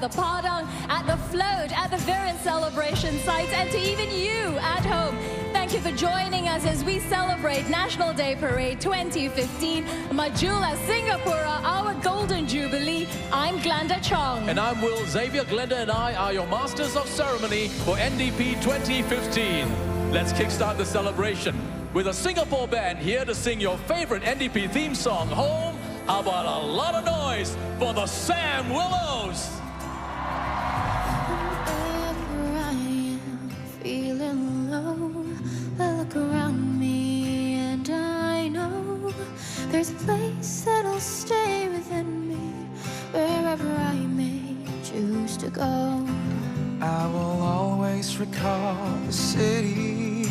the Padang, at the float, at the various celebration sites, and to even you at home. Thank you for joining us as we celebrate National Day Parade 2015, Majula Singapura, our Golden Jubilee. I'm Glenda Chong. And I'm Will Xavier. Glenda and I are your Masters of Ceremony for NDP 2015. Let's kickstart the celebration with a Singapore band here to sing your favorite NDP theme song, Home. How about a lot of noise for the Sam Willows? Wherever I am, feeling low, I look around me and I know there's a place that'll stay within me, wherever I may choose to go. I will always recall the city,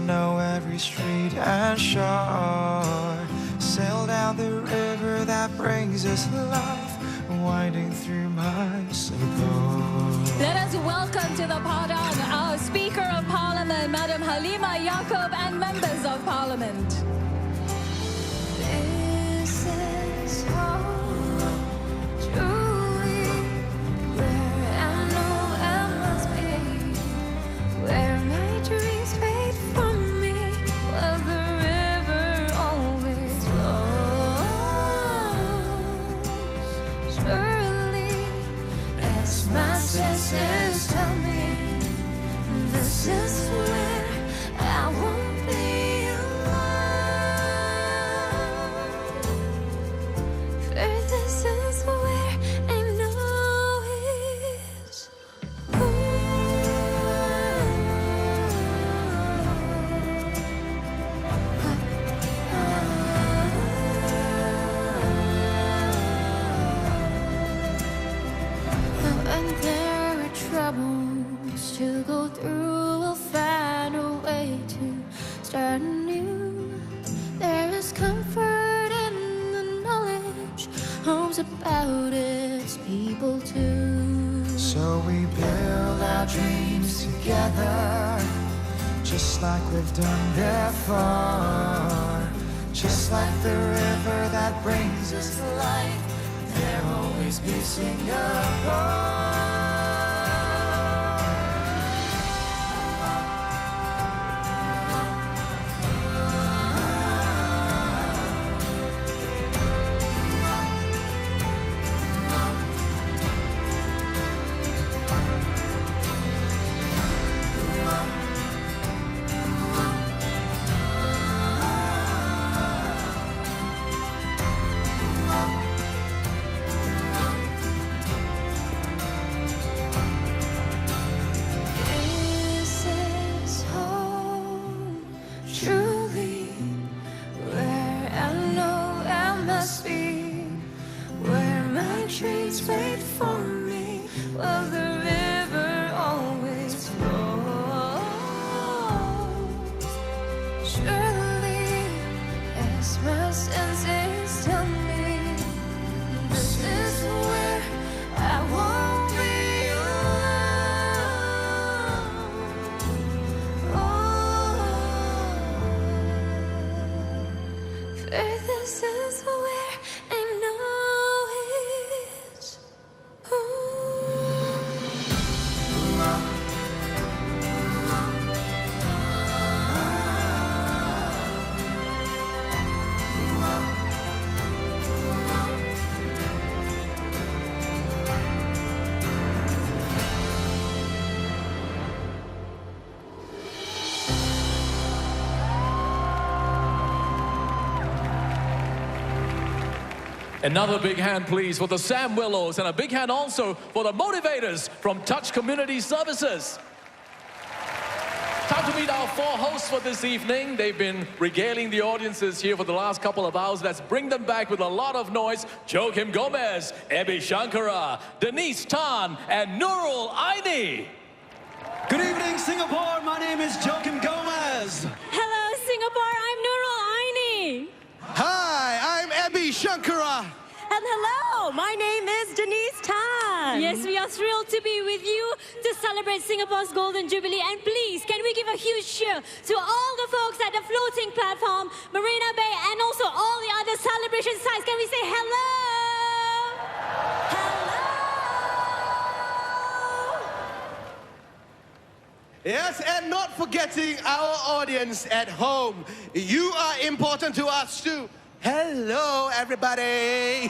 know every street and shore, sail down the river that brings us life, winding through my Singapore. Let us welcome to the Padang our Speaker of Parliament, Madam Halima Yaacob, and members of Parliament. This is home, truly, where I know I must be, where my dreams wait for me, where the river always flows. Surely, as my senses tell me, this is where I won't be alone. For this is where I know it's when there are troubles to go through, we'll find a way to start anew. There is comfort in the knowledge home's about its people too. So we build our dreams together, just like we've done before, just like the river that brings us life, there'll always be Singapore. This is home, truly, where I know I must be, where my dreams wait for me, where the river always flows. Surely, as my senses tell me, this is where I won't be alone. For this is where I know it's home. Another big hand, please, for the Sam Willows, and a big hand also for the motivators from Touch Community Services. Time to meet our four hosts for this evening. They've been regaling the audiences here for the last couple of hours. Let's bring them back with a lot of noise. Joachim Gomez, Abhi Shankara, Denise Tan, and Nurul Aini. Good evening, Singapore. My name is Joachim Gomez. Hello, Singapore. I'm Nurul Aini. Hi, I'm Abhi Shankara. And hello, my name is Denise Tan. Yes, we are thrilled to be with you to celebrate Singapore's Golden Jubilee. And please, can we give a huge cheer to all the folks at the floating platform, Marina Bay, and also all the other celebration sites. Can we say hello? Hello. Yes, and not forgetting our audience at home. You are important to us too. Hello, everybody.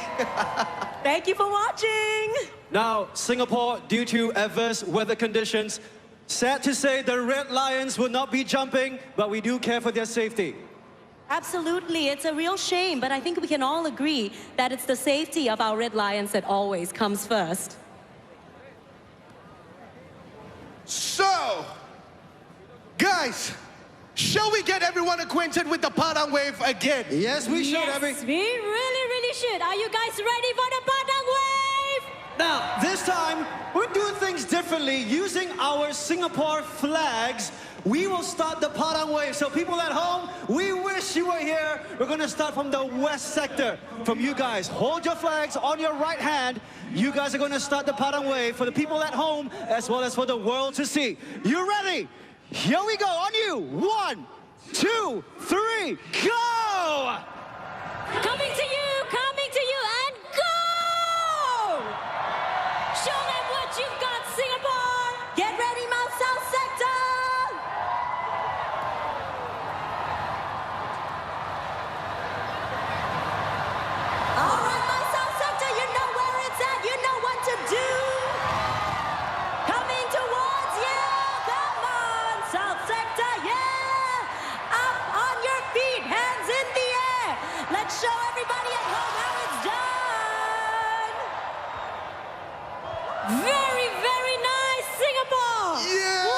Thank you for watching. Now, Singapore, due to adverse weather conditions, sad to say the red lions will not be jumping, but we do care for their safety. Absolutely, it's a real shame, but I think we can all agree that it's the safety of our red lions that always comes first. So, guys, shall we get everyone acquainted with the Padang wave again? Yes, we should, Abby. Yes, we really should. Are you guys ready for the Padang wave? Now, this time, we're doing things differently. Using our Singapore flags, we will start the Padang wave. So people at home, we wish you were here. We're going to start from the west sector. From you guys, hold your flags on your right hand. You guys are going to start the Padang wave for the people at home, as well as for the world to see. You ready? Here we go, on you. 1, 2, 3, go! Coming to you, and go! Show them what you've got, Singapore! Get ready, Mount South Sector! All right, Mount South Sector, you know where it's at, you know what to do. Coming towards you, come on, South Sector, yeah! Up on your feet, hands in the air. Let's show everybody at home how it's done. Very nice, Singapore! Yeah!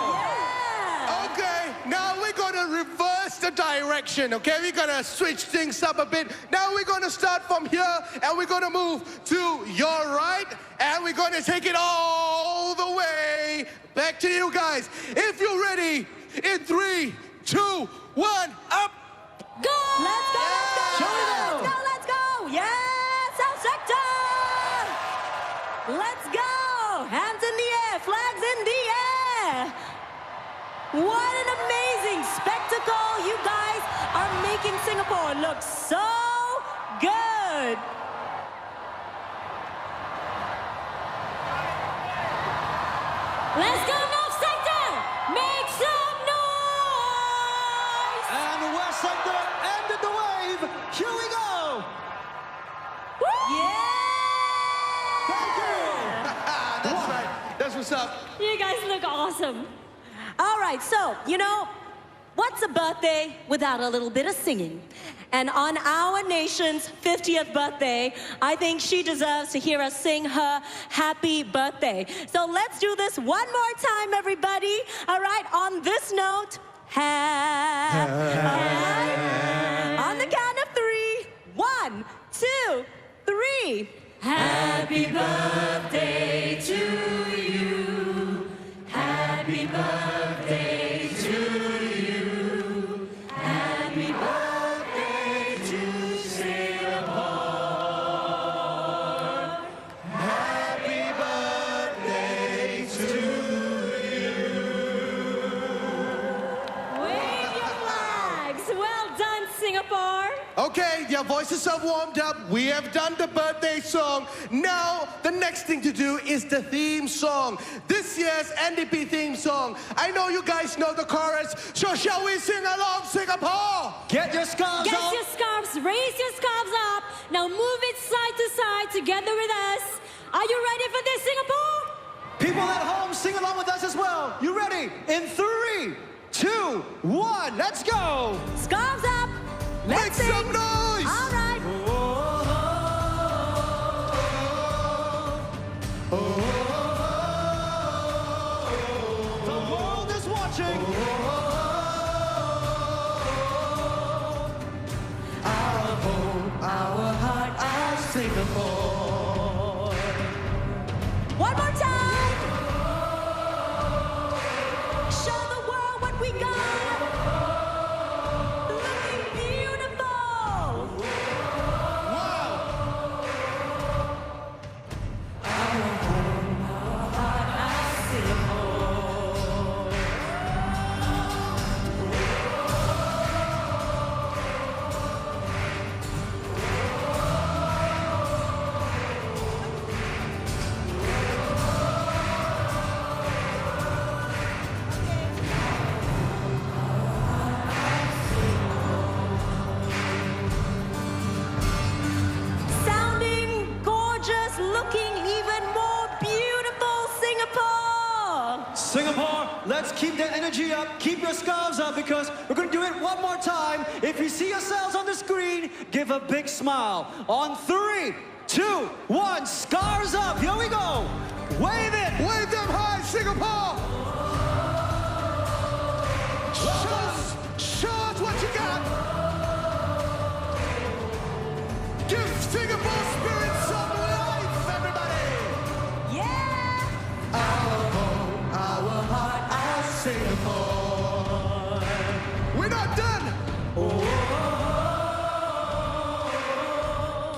Yeah. Okay, now we're gonna reverse the direction, okay? We're gonna switch things up a bit. Now we're gonna start from here, and we're gonna move to your right, and we're gonna take it all the way back to you guys. If you're ready, in 3, 2, 1, up! Go! Let's go, let's go! Let's go! Yeah, South Sector! Let's go! Hands in the air, flags in the air! What an amazing spectacle! You guys are making Singapore look so good! Let's go, North Sector! Make some noise! And the west sector ended the wave. Here we go. Yeah! That's right. That's what's up. You guys look awesome. All right, so, you know, what's a birthday without a little bit of singing? And on our nation's 50th birthday, I think she deserves to hear us sing her happy birthday. So let's do this one more time, everybody. All right, on this note, on the count of 3, 1, 2, 3. Happy birthday to you. Happy birthday to you. Happy birthday to Singapore. Happy birthday to Wave your flags. Well done, Singapore. Okay, your voices are warmed up. We have done the birthday song. Now, the next thing to do is the theme song. This year's NDP theme song. I know you guys know the chorus, so shall we sing along, Singapore? Get your scarves Get on. your scarves, raise your scarves up. Now move it side to side together with us. Are you ready for this, Singapore? People at home, sing along with us as well. You ready? In 3, 2, 1, let's go. Scarves up. Make Let's sing. some noise! All right. The world is watching. Our heart, our Singapore. One more time. Show the world what we got. Looking beautiful. Singapore, let's keep the energy up, keep your scarves up, because we're going to do it one more time. If you see yourselves on the screen, give a big smile. On 3, 2, 1, scarves up, here we go. Wave it. Wave them high, Singapore. Show us what you got. Give Singapore spirit some life, everybody. Yeah! Our home, our heart, our Singapore. We're not done.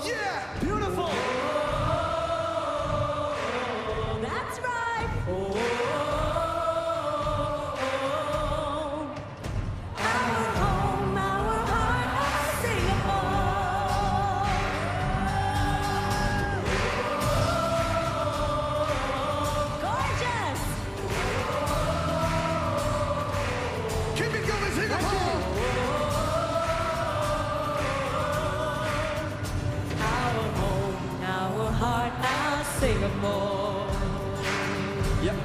Yeah. Beautiful. That's right! Our home, our heart, our Singapore. Gorgeous! Keep it going, Singapore. Our home, our heart, our Singapore. Yep.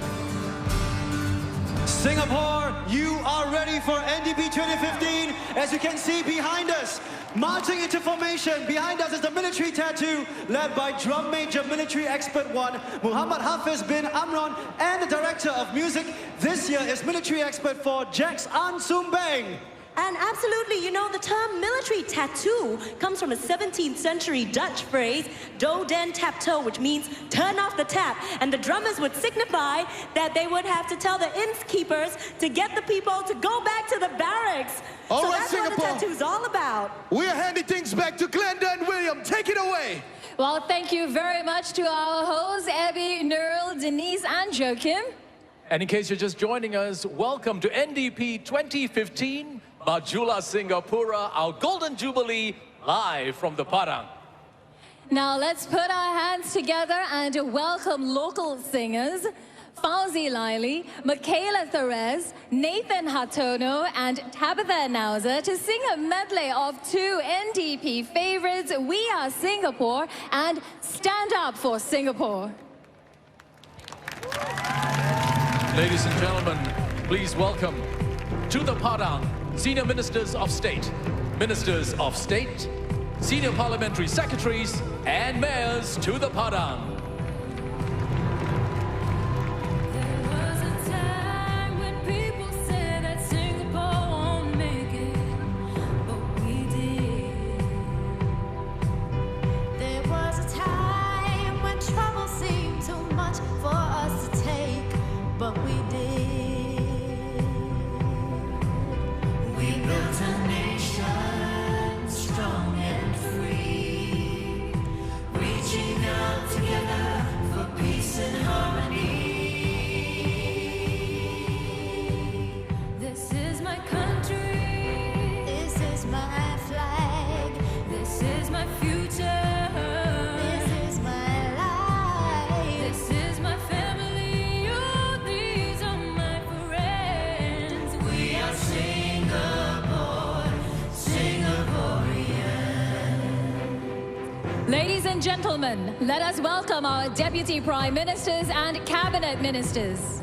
Singapore, you are ready for NDP 2015. As you can see behind us, marching into formation. Behind us is the military tattoo, led by Drum Major Military Expert 1, Muhammad Hafiz bin Amron, and the Director of Music this year is Military Expert 4, Jax An Sumbang. And absolutely, you know, the term military tattoo comes from a 17th century Dutch phrase, do den tap toe, which means turn off the tap. And the drummers would signify that they would have to tell the innkeepers to get the people to go back to the barracks. All so right, that's Singapore. what the tattoo's all about. We're handing things back to Glenda and William. Take it away. Well, thank you very much to our hosts, Abby, Nurul, Denise, and Joachim. And in case you're just joining us, welcome to NDP 2015, Majulah Singapura, our Golden Jubilee, live from the Padang. Now let's put our hands together and welcome local singers, Fauzi Laili, Michaela Therese, Nathan Hatono, and Tabitha Nauza to sing a medley of 2 NDP favorites, We Are Singapore and Stand Up for Singapore. Ladies and gentlemen, please welcome to the Padang, Senior Ministers of State, Senior Parliamentary Secretaries, and Mayors to the Padang. There was a time when people said that Singapore won't make it, but we did. There was a time when trouble seemed too much for us to take, but we did. We built a nation strong and free, reaching out together for peace and harmony. This is my country, this is my flag, this is my future, this is my life, this is my family, oh, these are my friends. We are Singapore, Singaporean. Ladies and gentlemen, let us welcome our Deputy Prime Ministers and Cabinet Ministers.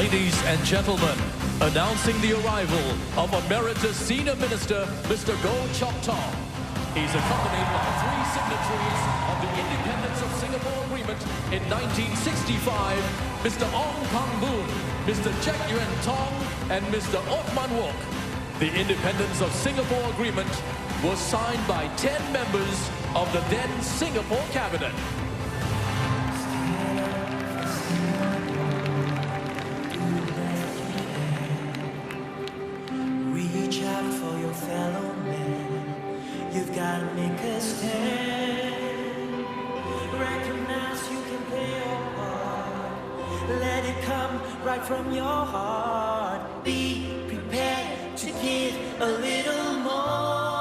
Ladies and gentlemen, announcing the arrival of Emeritus Senior Minister, Mr. Goh Chok Tong. He's accompanied by 3 signatories of the Independence of Singapore Agreement in 1965, Mr. Ong Pang Boon, Mr. Jack Yuan Tong, and Mr. Othman Wok. The Independence of Singapore Agreement was signed by 10 members of the then Singapore Cabinet. Reach out for your fellow man. You've got to make a stand. Recognize you can play your part. Let it come right from your heart. Be prepared to give a little more.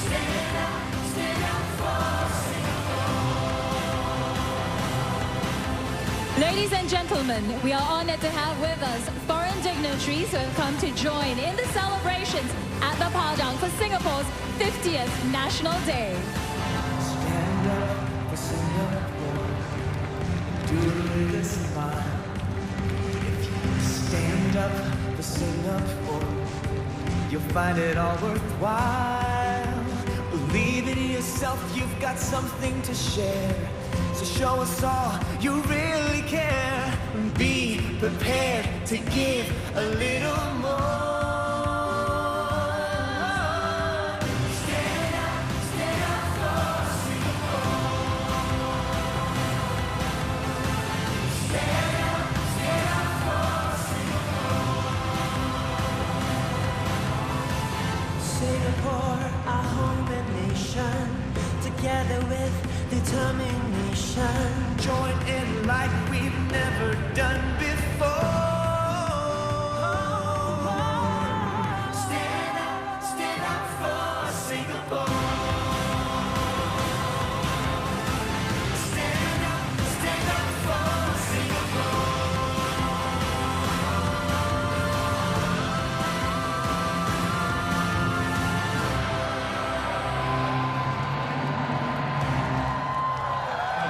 Stand up for Singapore. Ladies and gentlemen, we are honored to have with us foreign dignitaries who have come to join in the celebrations at the Padang for Singapore's 50th National Day. Stand up for Singapore. Do the smile. If you stand up for Singapore, you'll find it all worthwhile. Believe in yourself, you've got something to share. So show us all you really care. Be prepared to give a little more. Stand up for Singapore. Stand up for Singapore. Singapore, our home and nation, together with determination, join in like we've never done before. Stand up for Singapore. Stand up for Singapore.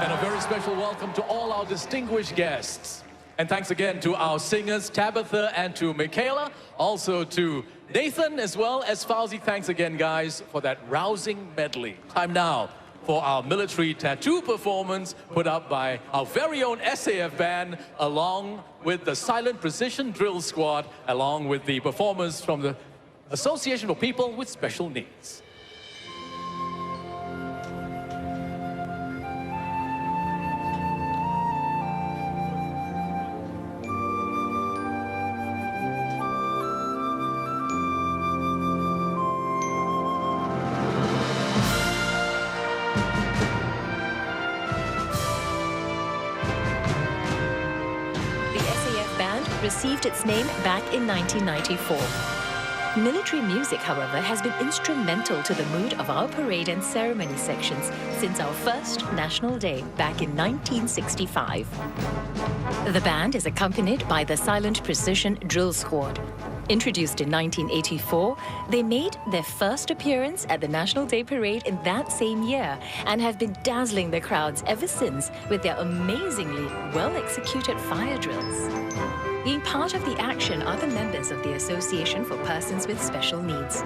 And a very special welcome to all our distinguished guests. And thanks again to our singers, Tabitha and to Michaela, also to Nathan as well as Fauzi. Thanks again, guys, for that rousing medley. Time now for our military tattoo performance put up by our very own SAF band, along with the Silent Precision Drill Squad, along with the performers from the Association for People with Special Needs. Received its name back in 1994. Military music, however, has been instrumental to the mood of our parade and ceremony sections since our first National Day back in 1965. The band is accompanied by the Silent Precision Drill Squad. Introduced in 1984, they made their first appearance at the National Day Parade in that same year and have been dazzling the crowds ever since with their amazingly well-executed fire drills. Being part of the action are the members of the Association for Persons with Special Needs.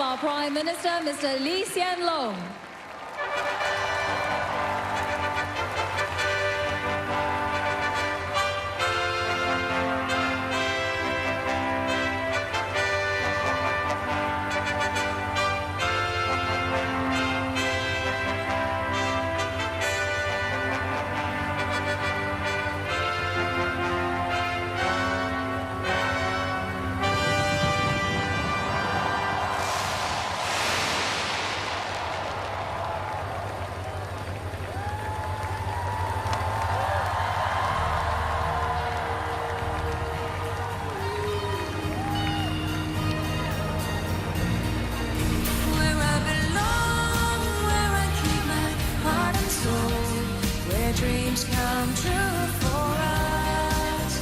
our Prime Minister, Mr. Lee Hsien Loong. Dreams come true for us,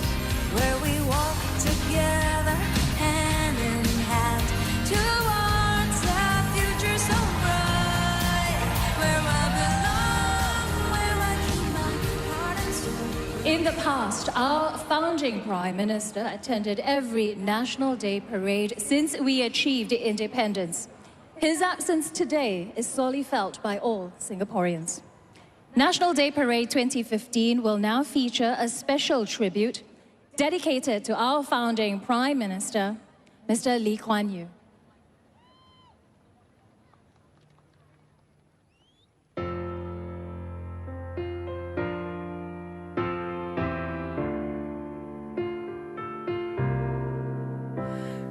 where we walk together hand in hand towards a future so bright, where I belong, where I keep my heart and soul. In the past, our founding Prime Minister attended every National Day parade since we achieved independence. His absence today is sorely felt by all Singaporeans. National Day Parade 2015 will now feature a special tribute dedicated to our founding Prime Minister, Mr. Lee Kuan Yew.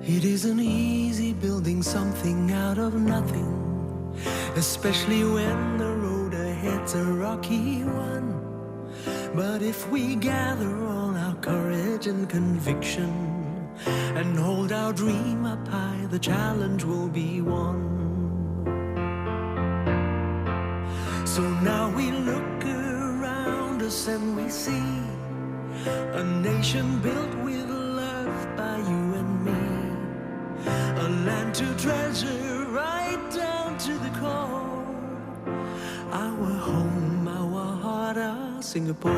It isn't easy building something out of nothing, especially when the road ahead's a rocky one. But if we gather all our courage and conviction and hold our dream up high, the challenge will be won. So now we look around us and we see a nation built with love by you and me, a land to treasure right down to the core, our home, our heart, our Singapore.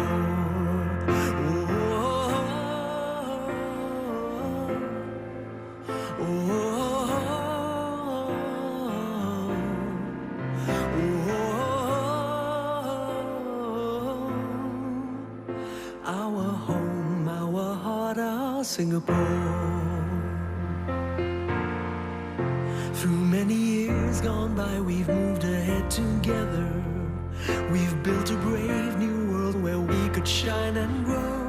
Our home, our heart, our Singapore. Through many years gone by, we've moved ahead together. We've built a brave new world where we could shine and grow.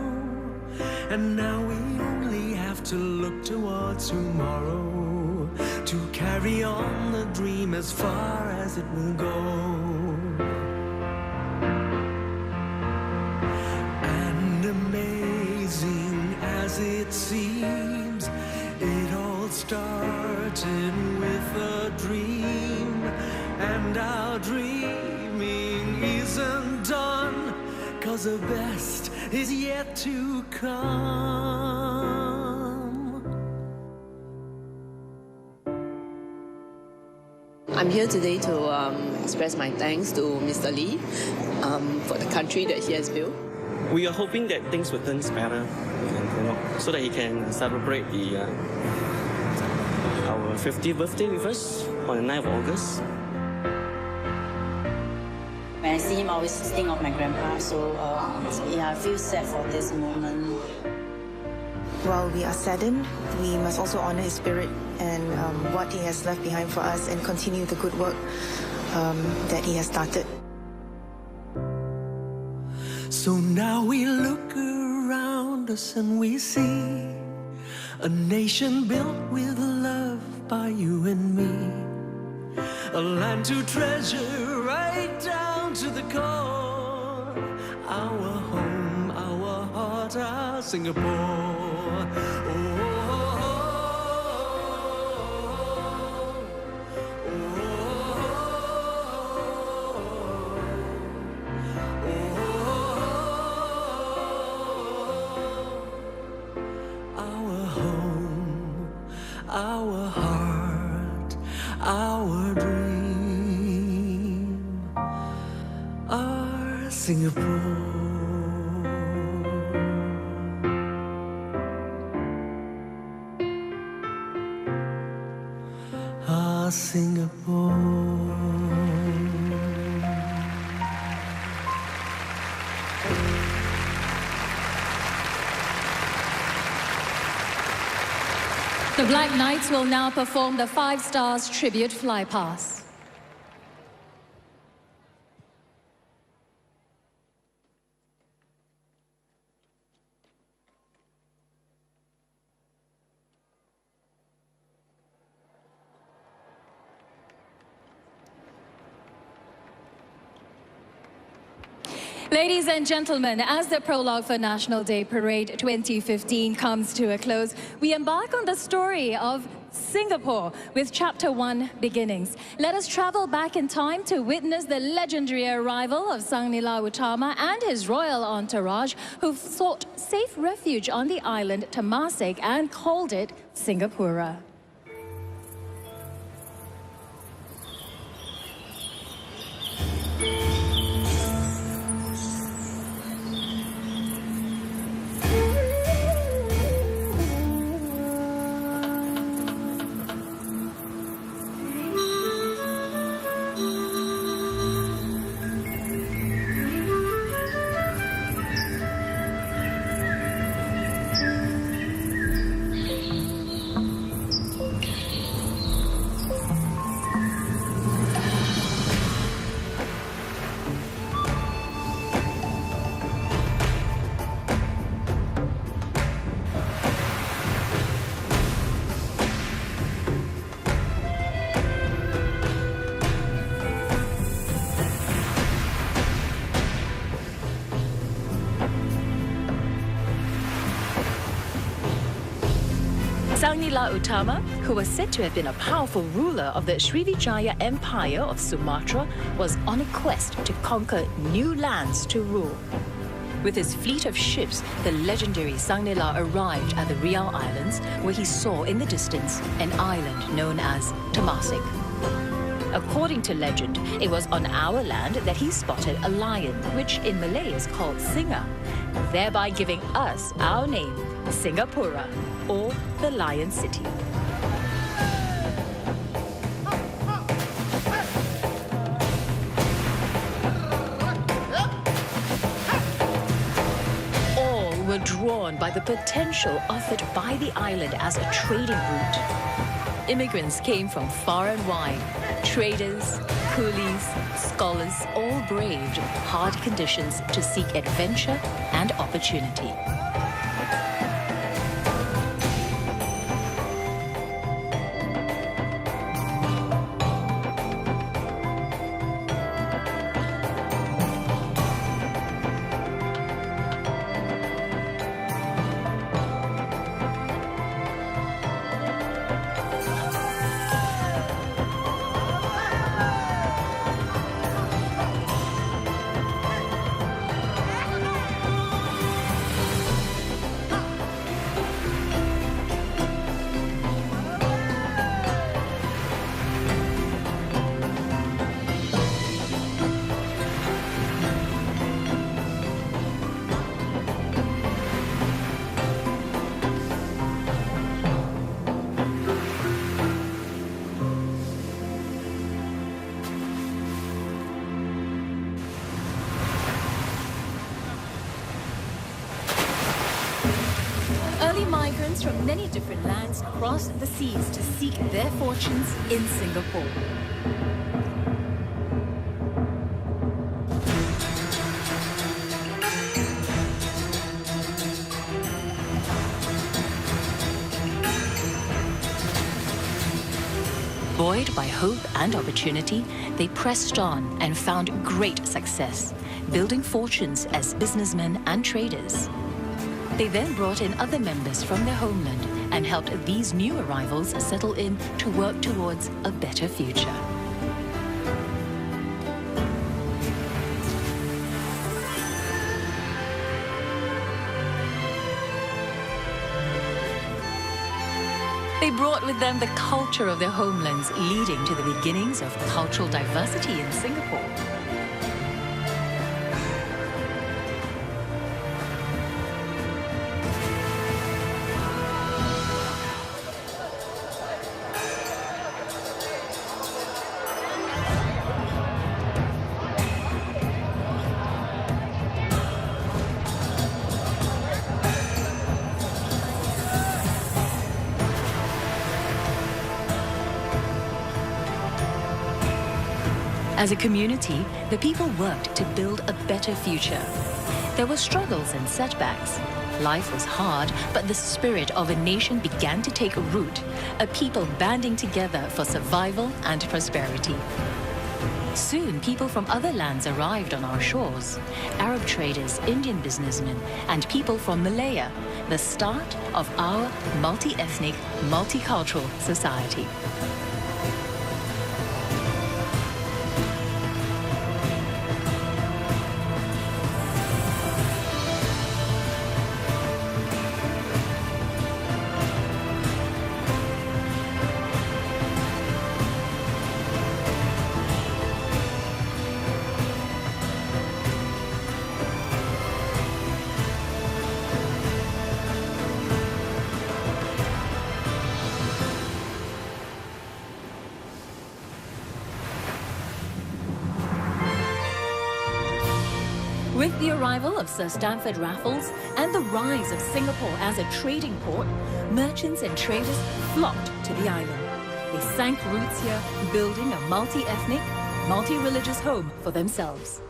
And now we only have to look towards tomorrow to carry on the dream as far as it will go. And amazing as it seems, it all started with a dream, and our dreaming isn't done, 'cause the best is yet to come. I'm here today to express my thanks to Mr. Lee for the country that he has built. We are hoping that things will turn better, so that he can celebrate our 50th birthday with us on the 9th of August. When I see him, I always think of my grandpa, so I feel sad for this moment. While we are saddened, we must also honor his spirit and what he has left behind for us, and continue the good work that he has started. So now we look around us and we see a nation built with love by you and me, a land to treasure right down to the core, our home, our heart, our Singapore. Our heart, our dream, our Singapore. Our Singapore. The Black Knights will now perform the 5 Stars Tribute Flypast. Ladies and gentlemen, as the prologue for National Day Parade 2015 comes to a close, we embark on the story of Singapore with Chapter 1 beginnings. Let us travel back in time to witness the legendary arrival of Sang Nila Utama and his royal entourage, who sought safe refuge on the island Temasek and called it Singapura. Sang Nila Utama, who was said to have been a powerful ruler of the Srivijaya Empire of Sumatra, was on a quest to conquer new lands to rule. With his fleet of ships, the legendary Sang Nila arrived at the Riau Islands, where he saw in the distance an island known as Temasek. According to legend, it was on our land that he spotted a lion, which in Malay is called Singa, thereby giving us our name, Singapura, or the Lion City. All were drawn by the potential offered by the island as a trading route. Immigrants came from far and wide. Traders, coolies, scholars all braved hard conditions to seek adventure and opportunity. Migrants from many different lands crossed the seas to seek their fortunes in Singapore. Buoyed by hope and opportunity, they pressed on and found great success, building fortunes as businessmen and traders. They then brought in other members from their homeland and helped these new arrivals settle in to work towards a better future. They brought with them the culture of their homelands, leading to the beginnings of cultural diversity in Singapore. As a community, the people worked to build a better future. There were struggles and setbacks. Life was hard, but the spirit of a nation began to take root, a people banding together for survival and prosperity. Soon, people from other lands arrived on our shores. Arab traders, Indian businessmen, and people from Malaya, the start of our multi-ethnic, multicultural society. With the arrival of Sir Stamford Raffles and the rise of Singapore as a trading port, merchants and traders flocked to the island. They sank roots here, building a multi-ethnic, multi-religious home for themselves.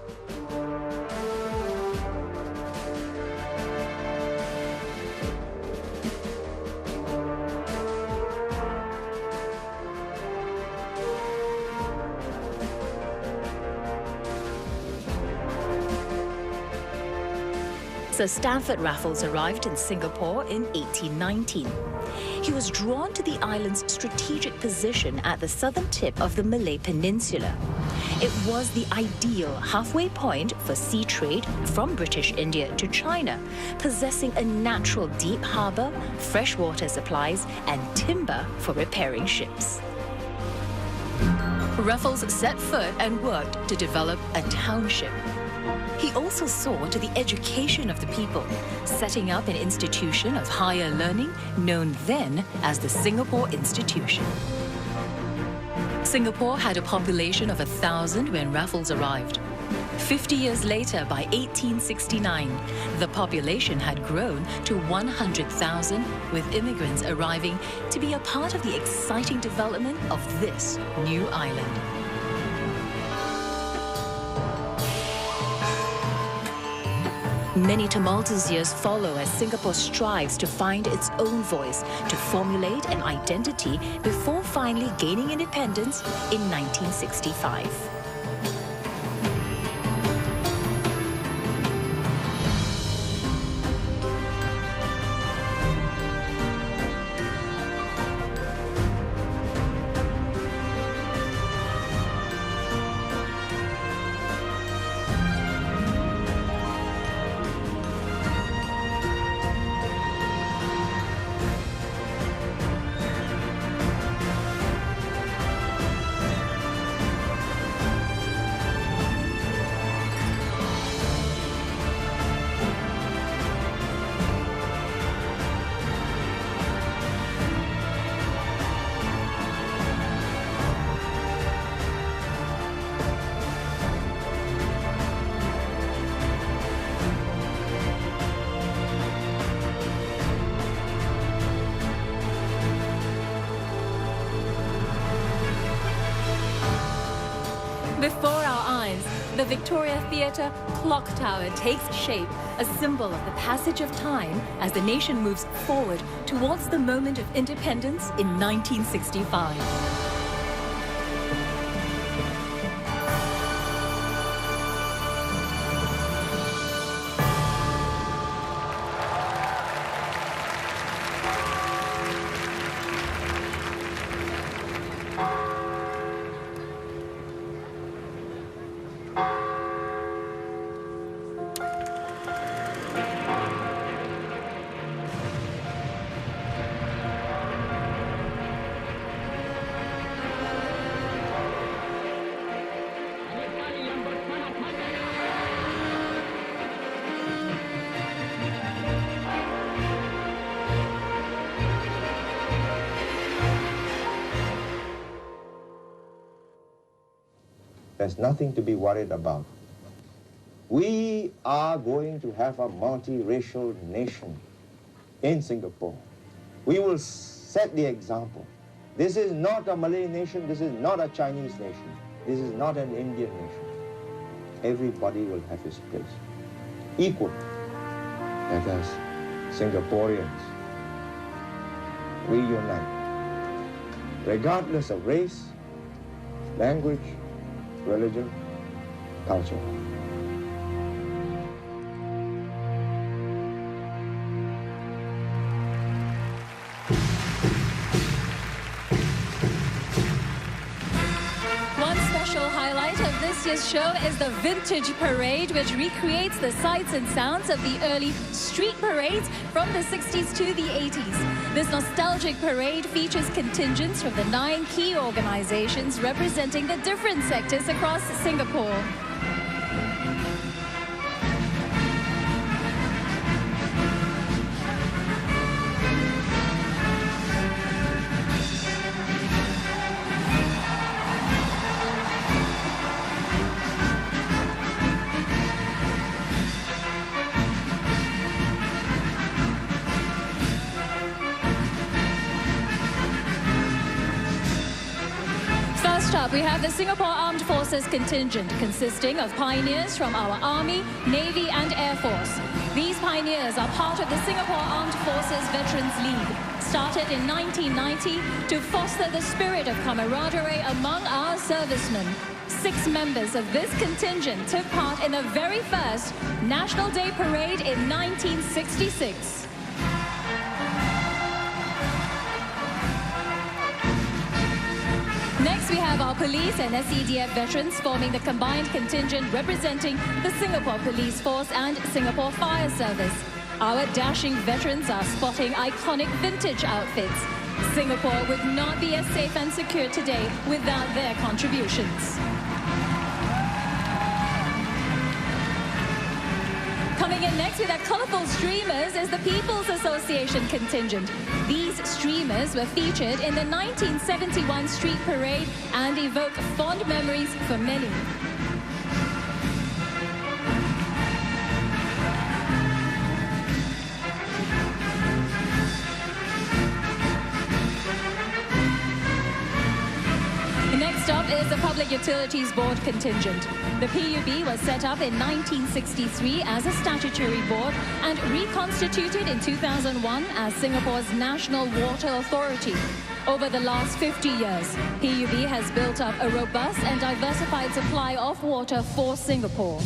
Sir Stamford Raffles arrived in Singapore in 1819. He was drawn to the island's strategic position at the southern tip of the Malay Peninsula. It was the ideal halfway point for sea trade from British India to China, possessing a natural deep harbour, freshwater supplies, and timber for repairing ships. Raffles set foot and worked to develop a township. He also saw to the education of the people, setting up an institution of higher learning known then as the Singapore Institution. Singapore had a population of 1,000 when Raffles arrived. 50 years later, by 1869, the population had grown to 100,000, with immigrants arriving to be a part of the exciting development of this new island. Many tumultuous years follow as Singapore strives to find its own voice, to formulate an identity before finally gaining independence in 1965. Before our eyes, the Victoria Theatre clock tower takes shape, a symbol of the passage of time as the nation moves forward towards the moment of independence in 1965. There's nothing to be worried about. We are going to have a multiracial nation in Singapore. We will set the example. This is not a Malay nation, this is not a Chinese nation. this is not an Indian nation. Everybody will have his place. Equal. Let us, Singaporeans, we unite. Regardless of race, language, religion, culture. This year's show is the Vintage Parade, which recreates the sights and sounds of the early street parades from the 60s to the 80s. This nostalgic parade features contingents from the 9 key organizations representing the different sectors across Singapore. We have the Singapore Armed Forces contingent consisting of pioneers from our Army, Navy and Air Force. These pioneers are part of the Singapore Armed Forces Veterans League, started in 1990 to foster the spirit of camaraderie among our servicemen. 6 members of this contingent took part in the very first National Day Parade in 1966. Next, we have our police and SEDF veterans forming the combined contingent representing the Singapore Police Force and Singapore Fire Service. Our dashing veterans are spotting iconic vintage outfits. Singapore would not be as safe and secure today without their contributions. Coming in next with our colourful streamers is the People's Association contingent. These streamers were featured in the 1971 Street Parade and evoke fond memories for many. Next up is the Public Utilities Board contingent. The PUB was set up in 1963 as a statutory board and reconstituted in 2001 as Singapore's National Water Authority. Over the last 50 years, PUB has built up a robust and diversified supply of water for Singapore.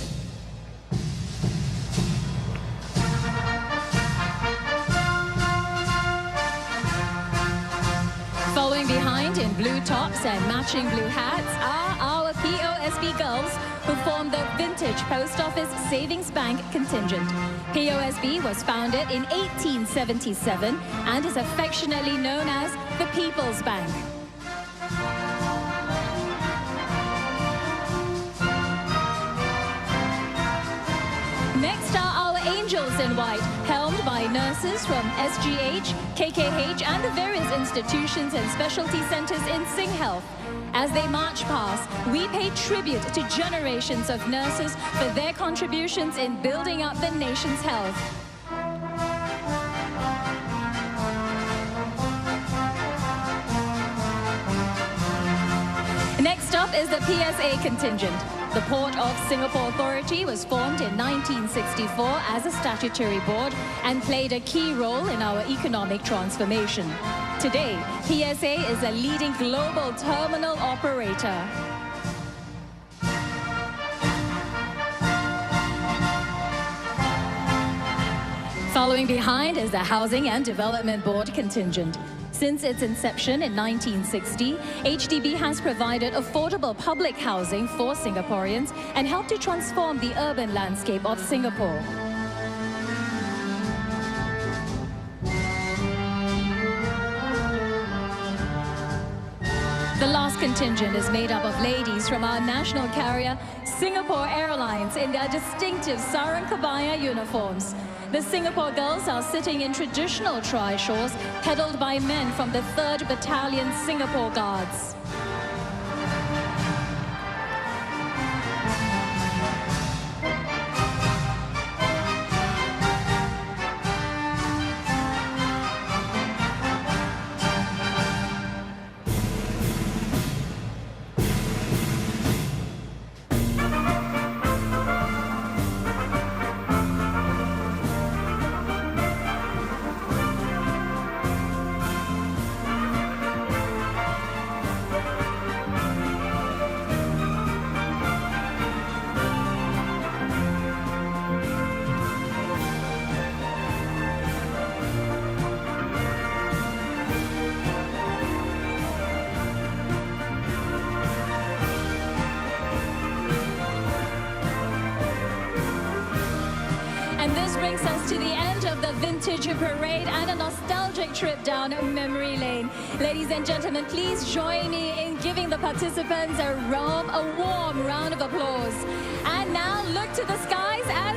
Following behind in blue tops and matching blue hats are our POSB girls who form the Vintage Post Office Savings Bank contingent. POSB was founded in 1877 and is affectionately known as the People's Bank. Next are our Angels in White, helmed by nurses from SGH, KKH and the various institutions and specialty centres in SingHealth. As they march past, we pay tribute to generations of nurses for their contributions in building up the nation's health. Next up is the PSA contingent. The Port of Singapore Authority was formed in 1964 as a statutory board and played a key role in our economic transformation. Today, PSA is a leading global terminal operator. Following behind is the Housing and Development Board contingent. Since its inception in 1960, HDB has provided affordable public housing for Singaporeans and helped to transform the urban landscape of Singapore. The last contingent is made up of ladies from our national carrier, Singapore Airlines, in their distinctive sarong kebaya uniforms. The Singapore girls are sitting in traditional trishaws, pedalled by men from the 3rd Battalion Singapore Guards. vintage parade and a nostalgic trip down memory lane. Ladies and gentlemen, please join me in giving the participants a warm round of applause. And now look to the skies as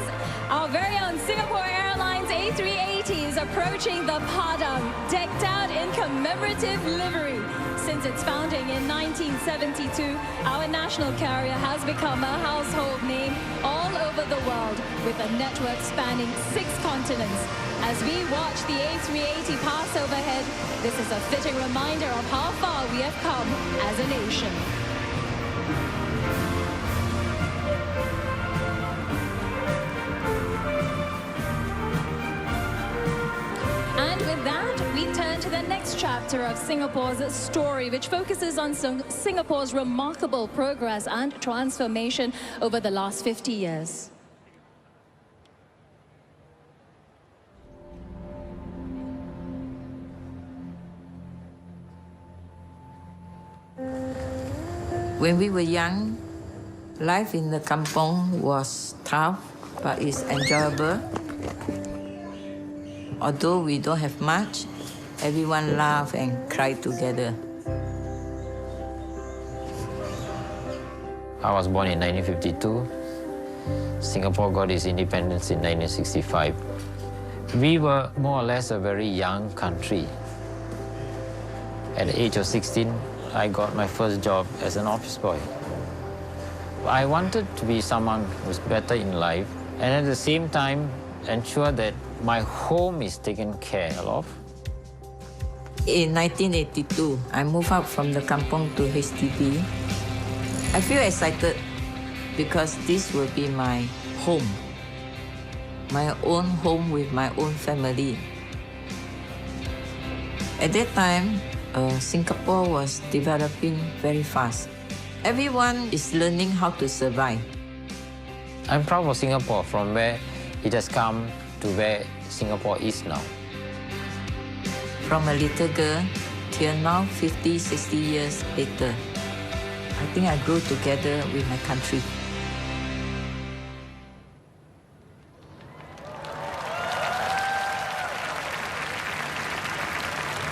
our very own Singapore Airlines A380 is approaching the Padang, decked out in commemorative livery. Since its founding in 1972, our national carrier has become a household name all over the world, with a network spanning 6 continents. As we watch the A380 pass overhead, this is a fitting reminder of how far we have come as a nation. And with that, we turn to the next chapter of Singapore's story, which focuses on Singapore's remarkable progress and transformation over the last 50 years. When we were young, life in the kampong was tough, but it's enjoyable. Although we don't have much, everyone laugh and cry together. I was born in 1952. Singapore got its independence in 1965. We were more or less a very young country. At the age of 16, I got my first job as an office boy. I wanted to be someone who's better in life and at the same time ensure that my home is taken care of. In 1982, I moved out from the kampong to HDB. I feel excited because this will be my home with my own family. At that time, Singapore was developing very fast. Everyone is learning how to survive. I'm proud of Singapore from where it has come to where Singapore is now. From a little girl till now, 50, 60 years later, I think I grew together with my country.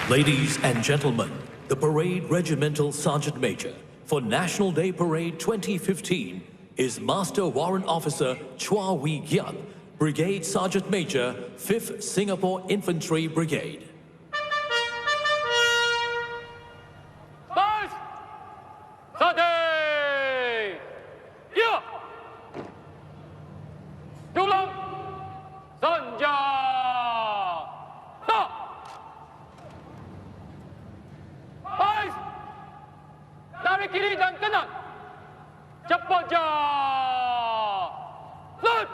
Ladies and gentlemen, the Parade Regimental Sergeant Major for National Day Parade 2015 is Master Warrant Officer Chua Wee Kiat, Brigade Sergeant Major, 5th Singapore Infantry Brigade. Dari kiri dan kanan. Cepat je. Lut.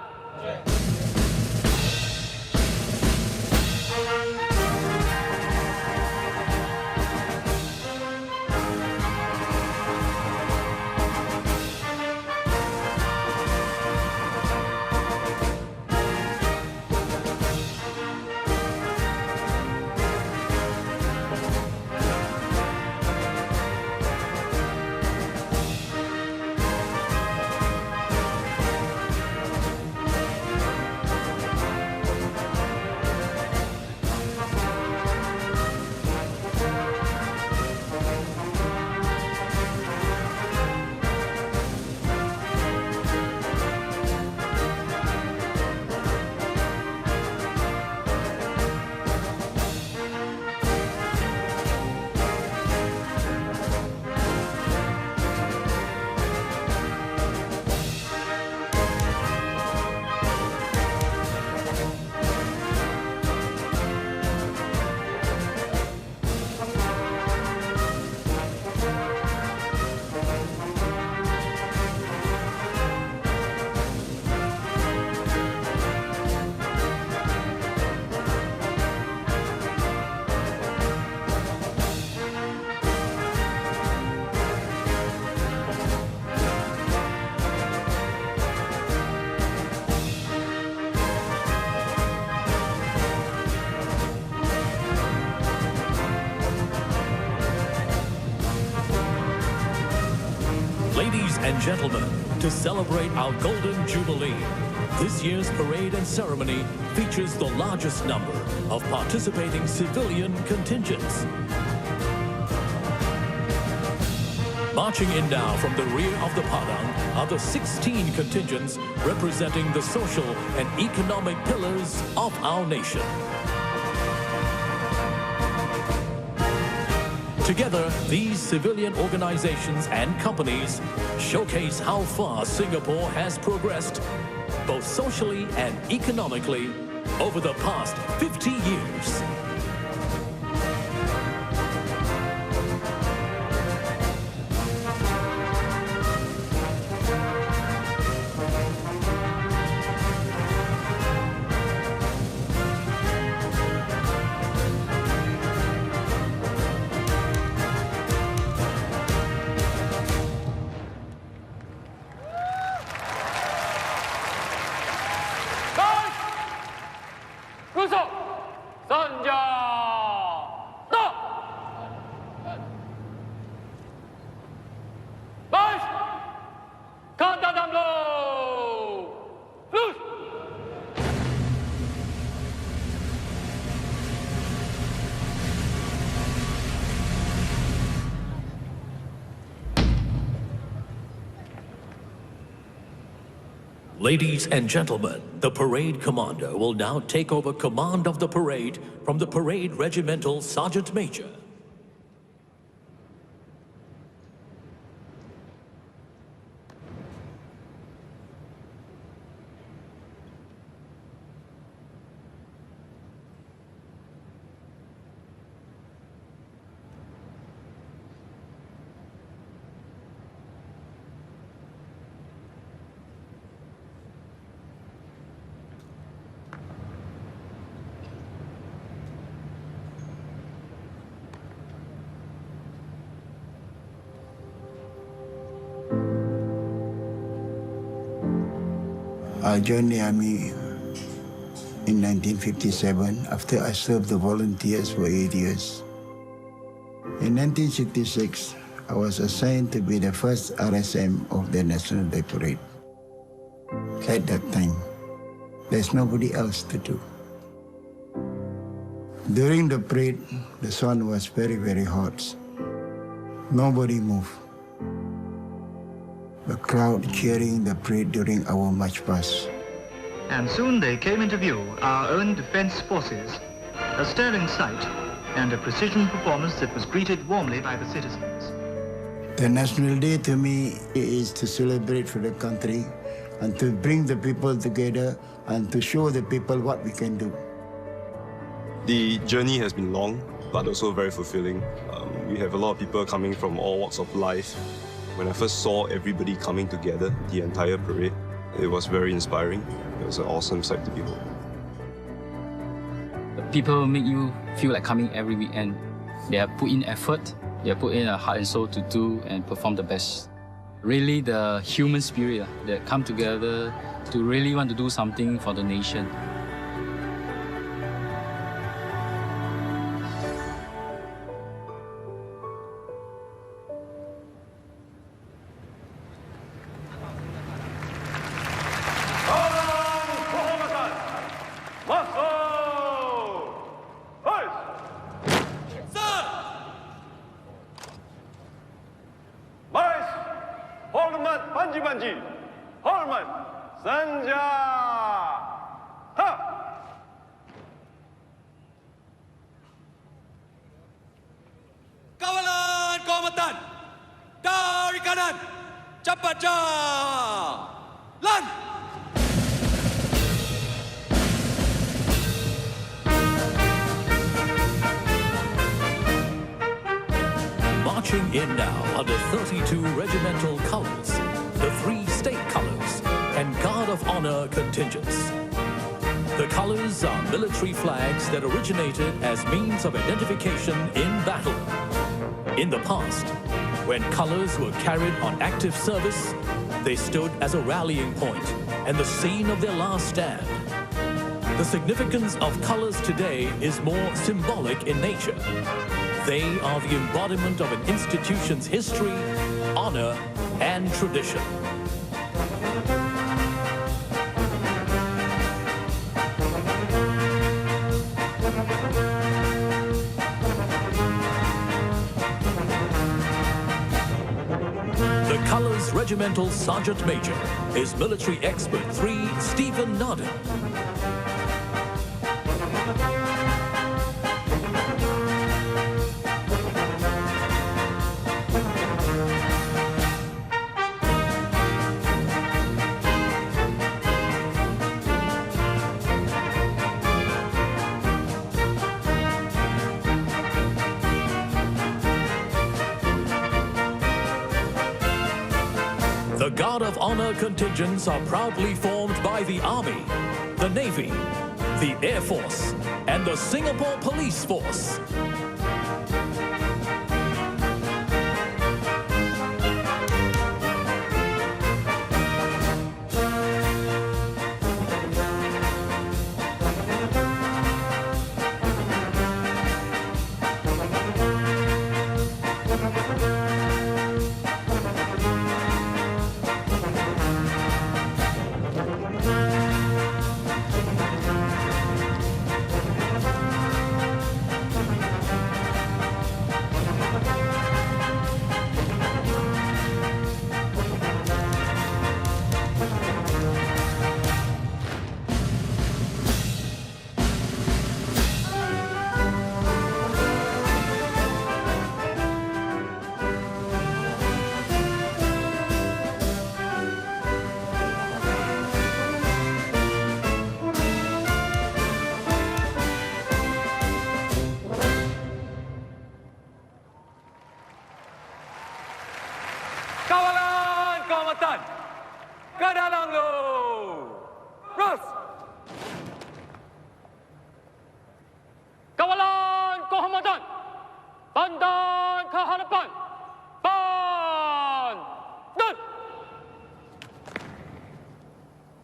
Ladies and gentlemen, to celebrate our Golden Jubilee, This year's parade and ceremony features the largest number of participating civilian contingents. Marching in now from the rear of the Padang are the 16 contingents representing the social and economic pillars of our nation. Together, these civilian organizations and companies showcase how far Singapore has progressed, both socially and economically, over the past 50 years. Ladies and gentlemen, the parade commander will now take over command of the parade from the parade regimental sergeant major. I joined the army in 1957 after I served the volunteers for 8 years. In 1966, I was assigned to be the first RSM of the National Day Parade. At that time, there's nobody else to do. During the parade, the sun was very, very hot. Nobody moved. The crowd cheering the parade during our march past. And soon they came into view, our own defense forces, a sterling sight and a precision performance that was greeted warmly by the citizens. The National Day to me is to celebrate for the country and to bring the people together and to show the people what we can do. The journey has been long, but also very fulfilling. We have a lot of people coming from all walks of life. When I first saw everybody coming together, the entire parade, it was very inspiring. It was an awesome sight to behold. People make you feel like coming every weekend. They have put in effort, they have put in a heart and soul to do and perform the best. Really the human spirit that come together to really want to do something for the nation. Kawalan kombatan dari kanan, cepat jalan. Marching in now are the 32 regimental colors, the 3 state colors, and Guard of Honor contingents. The colors are military flags that originated as means of identification in battle. In the past, when colors were carried on active service, they stood as a rallying point and the scene of their last stand. The significance of colors today is more symbolic in nature. They are the embodiment of an institution's history, honor, and tradition. The Colours Regimental Sergeant Major is Military Expert 3 Stephen Narden. The Guard of Honor contingents are proudly formed by the Army, the Navy, the Air Force, and the Singapore Police Force. Kawalan kehormatan, ke dalam lu. Terus. Kawalan kehormatan, pandang ke hadapan. Pandang.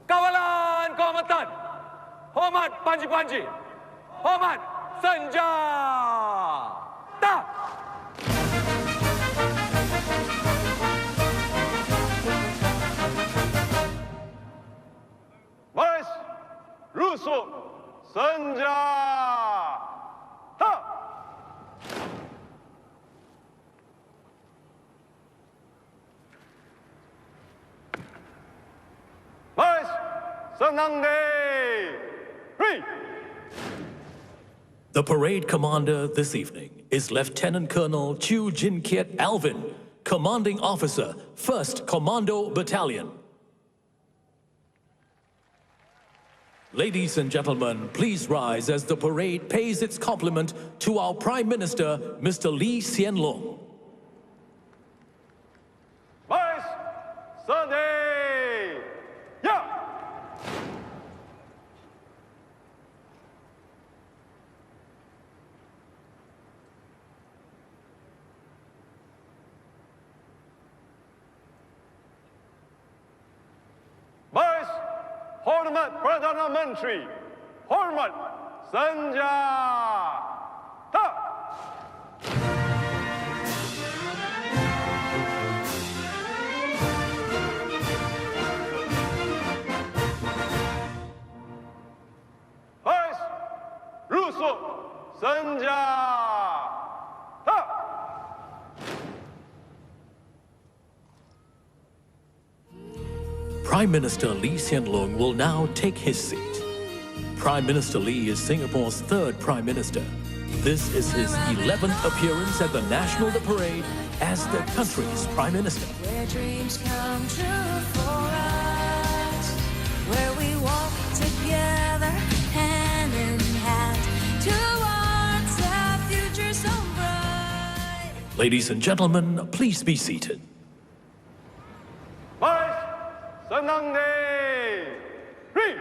Kawalan kehormatan, hormat panji-panji, hormat senjata. Baris, rusuk, senjata. Baris, senang diri. The parade commander this evening is Lieutenant Colonel Chu Jin Kiet Alvin, Commanding Officer, 1st Commando Battalion. Ladies and gentlemen, please rise as the parade pays its compliment to our Prime Minister, Mr. Lee Hsien Loong. Baris, Sunday, yeah. Baris, hormat Perdana Menteri, hormat senjata. Baris, rusuk senjata. Prime Minister Lee Hsien Loong will now take his seat. Prime Minister Lee is Singapore's 3rd Prime Minister. This is his 11th appearance at the National Day Parade as the country's Prime Minister. Where dreams come true for us, where we walk together hand in hand towards a future so bright. Ladies and gentlemen, please be seated. Baris, senang diri.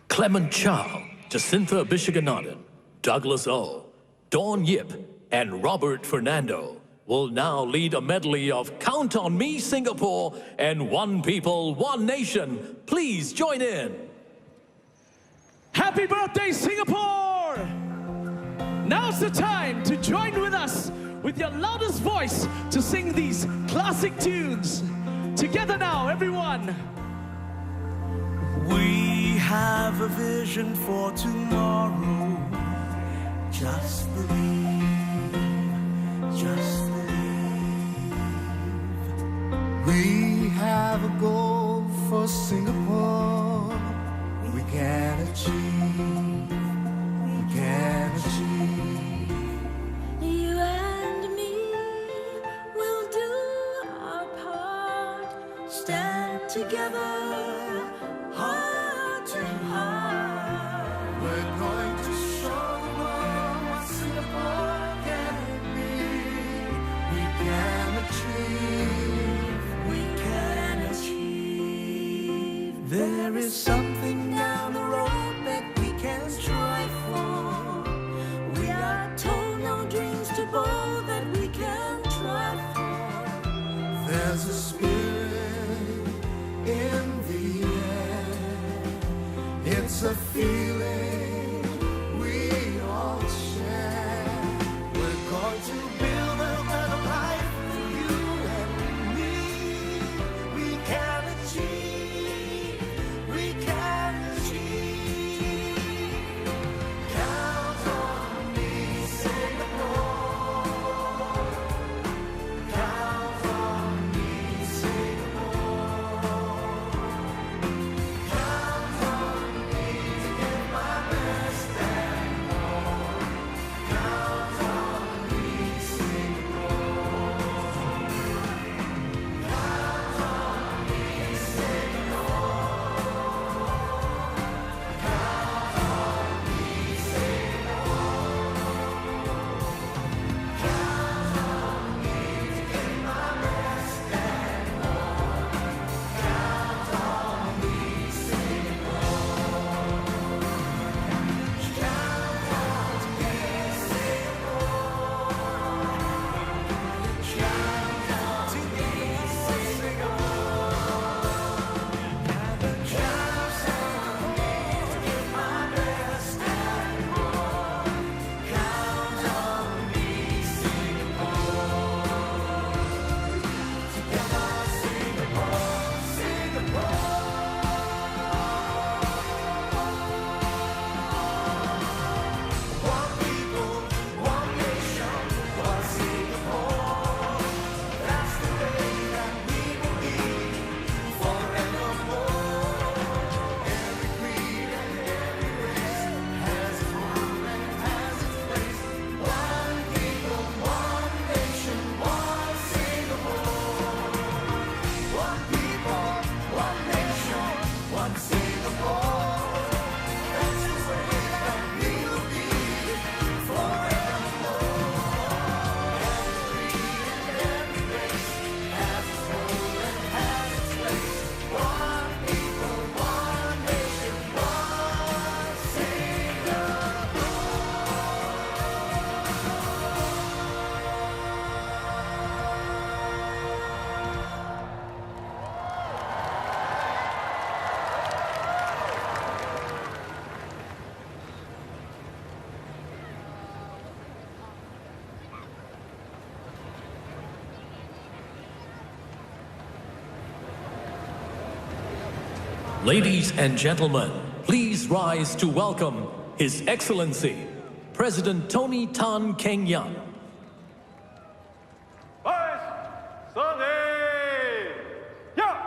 Clement Chow, Jacintha Bishaganathan, Douglas O, Dawn Yip, and Robert Fernando will now lead a medley of Count on Me Singapore and One People, One Nation. Please join in. Happy birthday, Singapore! Now's the time to join with us with your loudest voice to sing these classic tunes. Together now, everyone. We have a vision for tomorrow. Just believe, just believe. We have a goal for Singapore. We can achieve, we can achieve. You and me will do our part. Stand together, heart to heart. We're going to show the world what Singapore can be. We can achieve, we can achieve. There is something down the road that we can strive for. We are told no dreams too bold that we can try for. There's a spirit in the air. It's a feeling we all share. We're going to build a better life for you and me. We can achieve, we can achieve. Count on me, Singapore. Count on me, Singapore. Count on me to give my best and more. Count on me, Singapore. Count on me, Singapore. Count on me, Singapore. Count on me to give my best and more. Count on me, Singapore. Count on me, Singapore. Count on me, Singapore. Count on me to give my best and more. Count on me, Singapore. Together, Singapore, Singapore. One people, one nation, one Singapore. That's the way that we will be forevermore. Every creed and every race has its home and has its place. One people, one nation, one Singapore. One people, one nation, one Singapore. That's the way that we will be forevermore. Every creed and every race has its home and has its place. One people, one nation, one Ladies and gentlemen, please rise to welcome His Excellency, President Tony Tan Keng Yam. Vice Sunday! Yeah!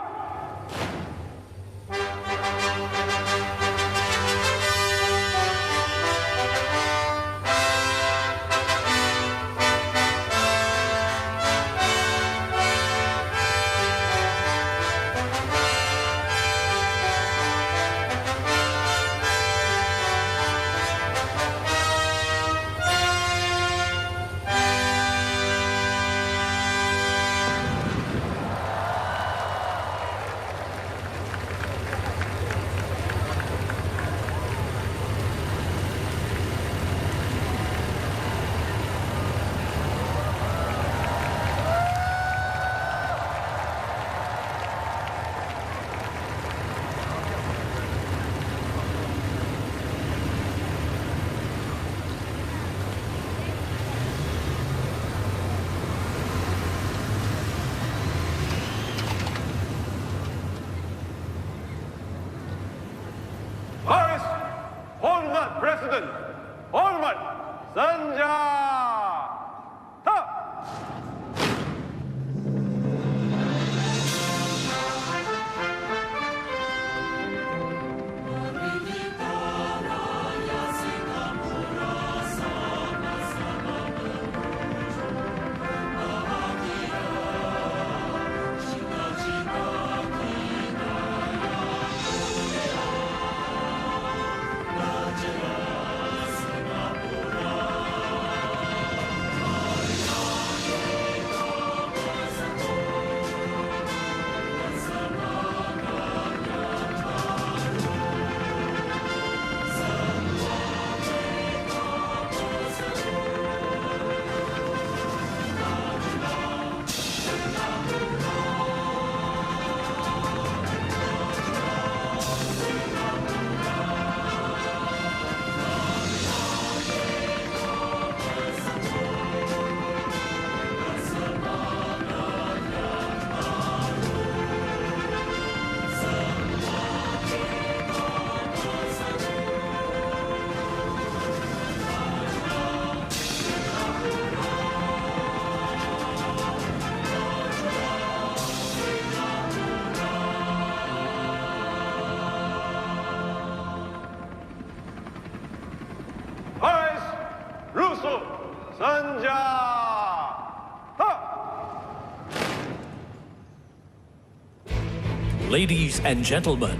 Ladies and gentlemen,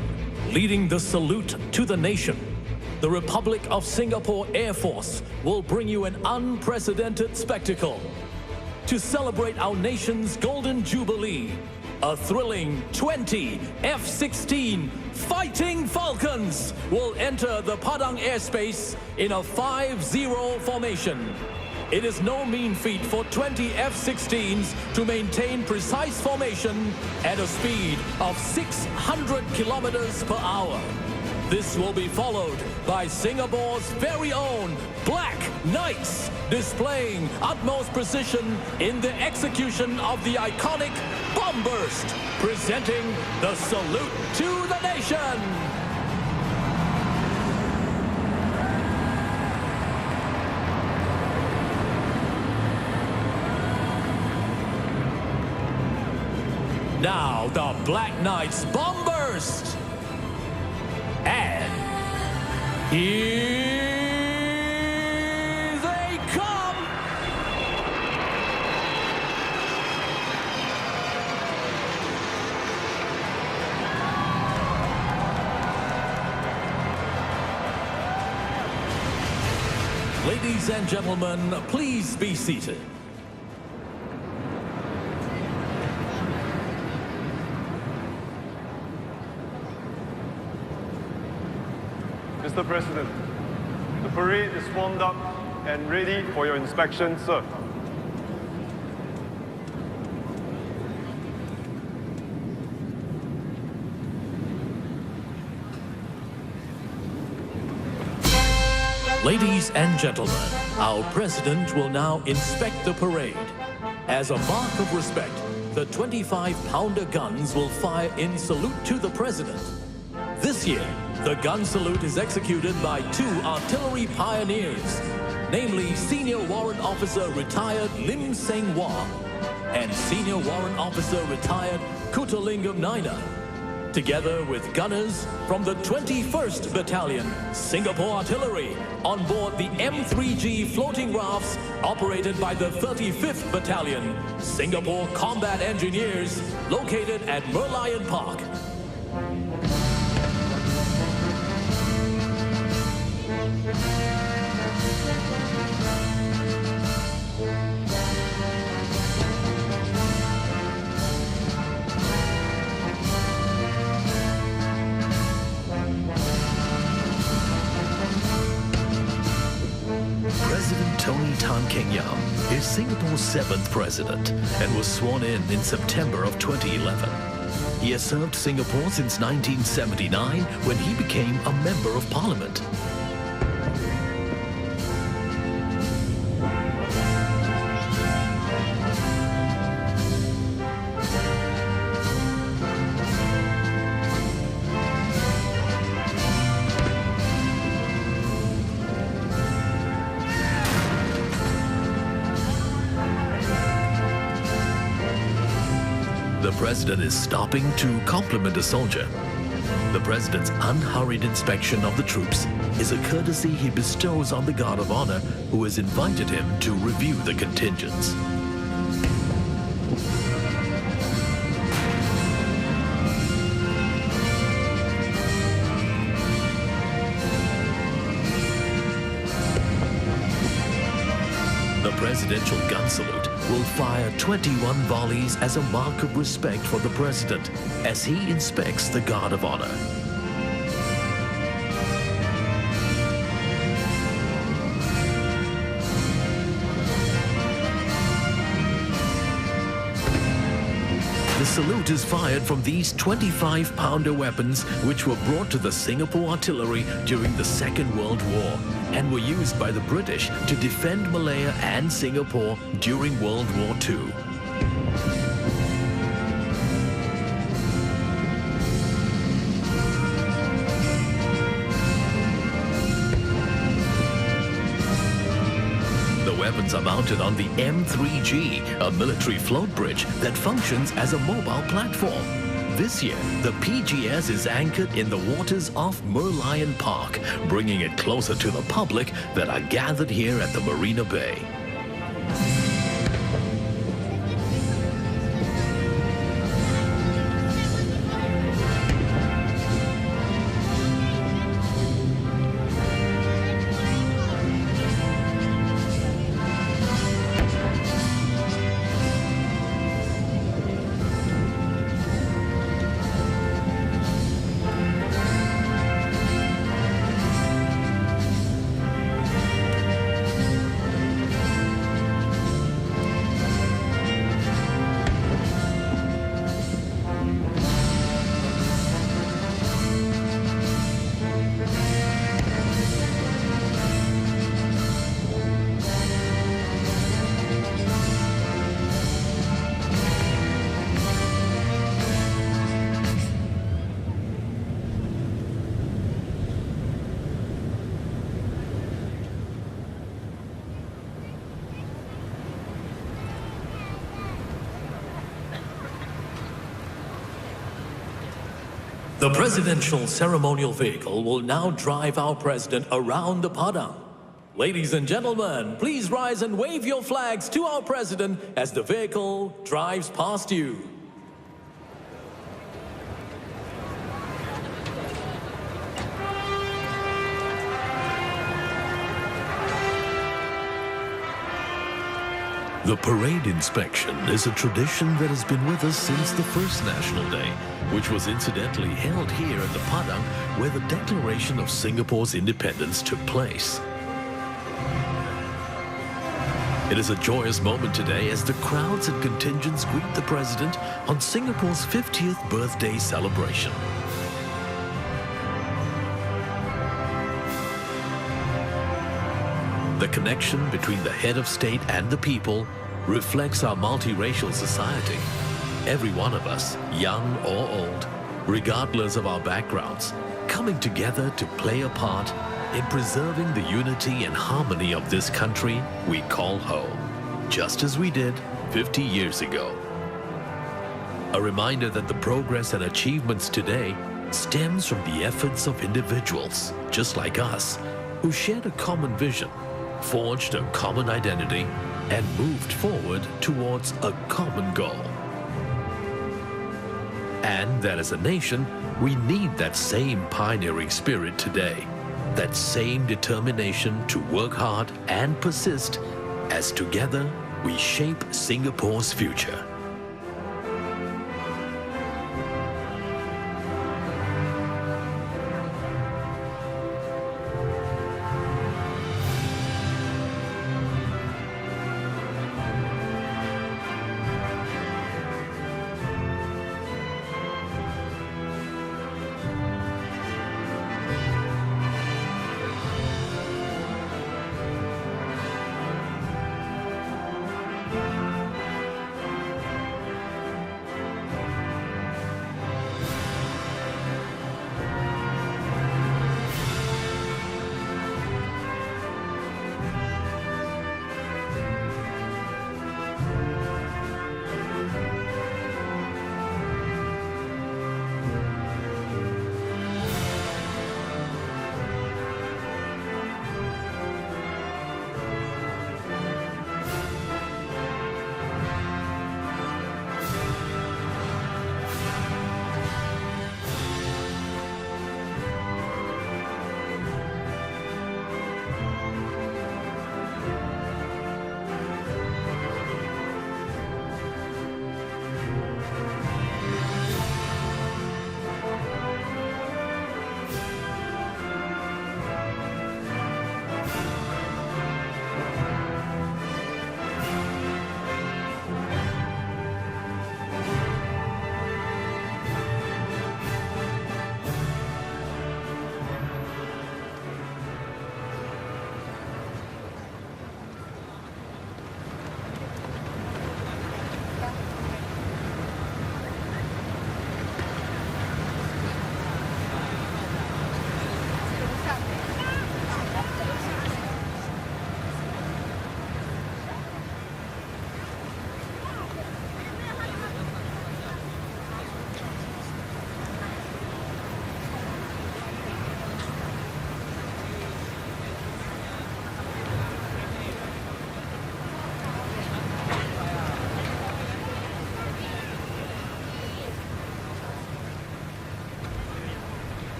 leading the salute to the nation, the Republic of Singapore Air Force will bring you an unprecedented spectacle. To celebrate our nation's Golden Jubilee, a thrilling 20 F-16 Fighting Falcons will enter the Padang airspace in a 5-0 formation. It is no mean feat for 20 F-16s to maintain precise formation at a speed of 600 kilometers per hour. This will be followed by Singapore's very own Black Knights, displaying utmost precision in the execution of the iconic bomb burst, presenting the salute to the nation. Now the Black Knights bomb burst. And here they come. Ladies and gentlemen, please be seated. Mr. President, the parade is warmed up and ready for your inspection, sir. Ladies and gentlemen, our President will now inspect the parade. As a mark of respect, the 25-pounder guns will fire in salute to the President. This year, the gun salute is executed by two artillery pioneers, namely Senior Warrant Officer Retired Lim Seng Wah and Senior Warrant Officer Retired Kutalingam Naina, together with gunners from the 21st Battalion, Singapore Artillery, on board the M3G floating rafts operated by the 35th Battalion, Singapore Combat Engineers, located at Merlion Park. President Tony Tan Keng Yam is Singapore's 7th president and was sworn in September of 2011. He has served Singapore since 1979 when he became a member of parliament. The president is stopping to compliment a soldier. The president's unhurried inspection of the troops is a courtesy he bestows on the guard of honor who has invited him to review the contingents. The presidential gun salute will fire 21 volleys as a mark of respect for the president as he inspects the guard of honor. The salute is fired from these 25-pounder weapons which were brought to the Singapore artillery during the Second World War and were used by the British to defend Malaya and Singapore during World War II. Weapons are mounted on the M3G, a military float bridge that functions as a mobile platform. This year, the PGS is anchored in the waters off Merlion Park, bringing it closer to the public that are gathered here at the Marina Bay. The presidential ceremonial vehicle will now drive our president around the Padang. Ladies and gentlemen, please rise and wave your flags to our president as the vehicle drives past you. The parade inspection is a tradition that has been with us since the first National Day, which was incidentally held here at the Padang, where the declaration of Singapore's independence took place. It is a joyous moment today as the crowds and contingents greet the President on Singapore's 50th birthday celebration. The connection between the head of state and the people reflects our multiracial society. Every one of us, young or old, regardless of our backgrounds, coming together to play a part in preserving the unity and harmony of this country we call home, just as we did 50 years ago. A reminder that the progress and achievements today stems from the efforts of individuals, just like us, who shared a common vision, forged a common identity, and moved forward towards a common goal. And that as a nation, we need that same pioneering spirit today, that same determination to work hard and persist as together we shape Singapore's future.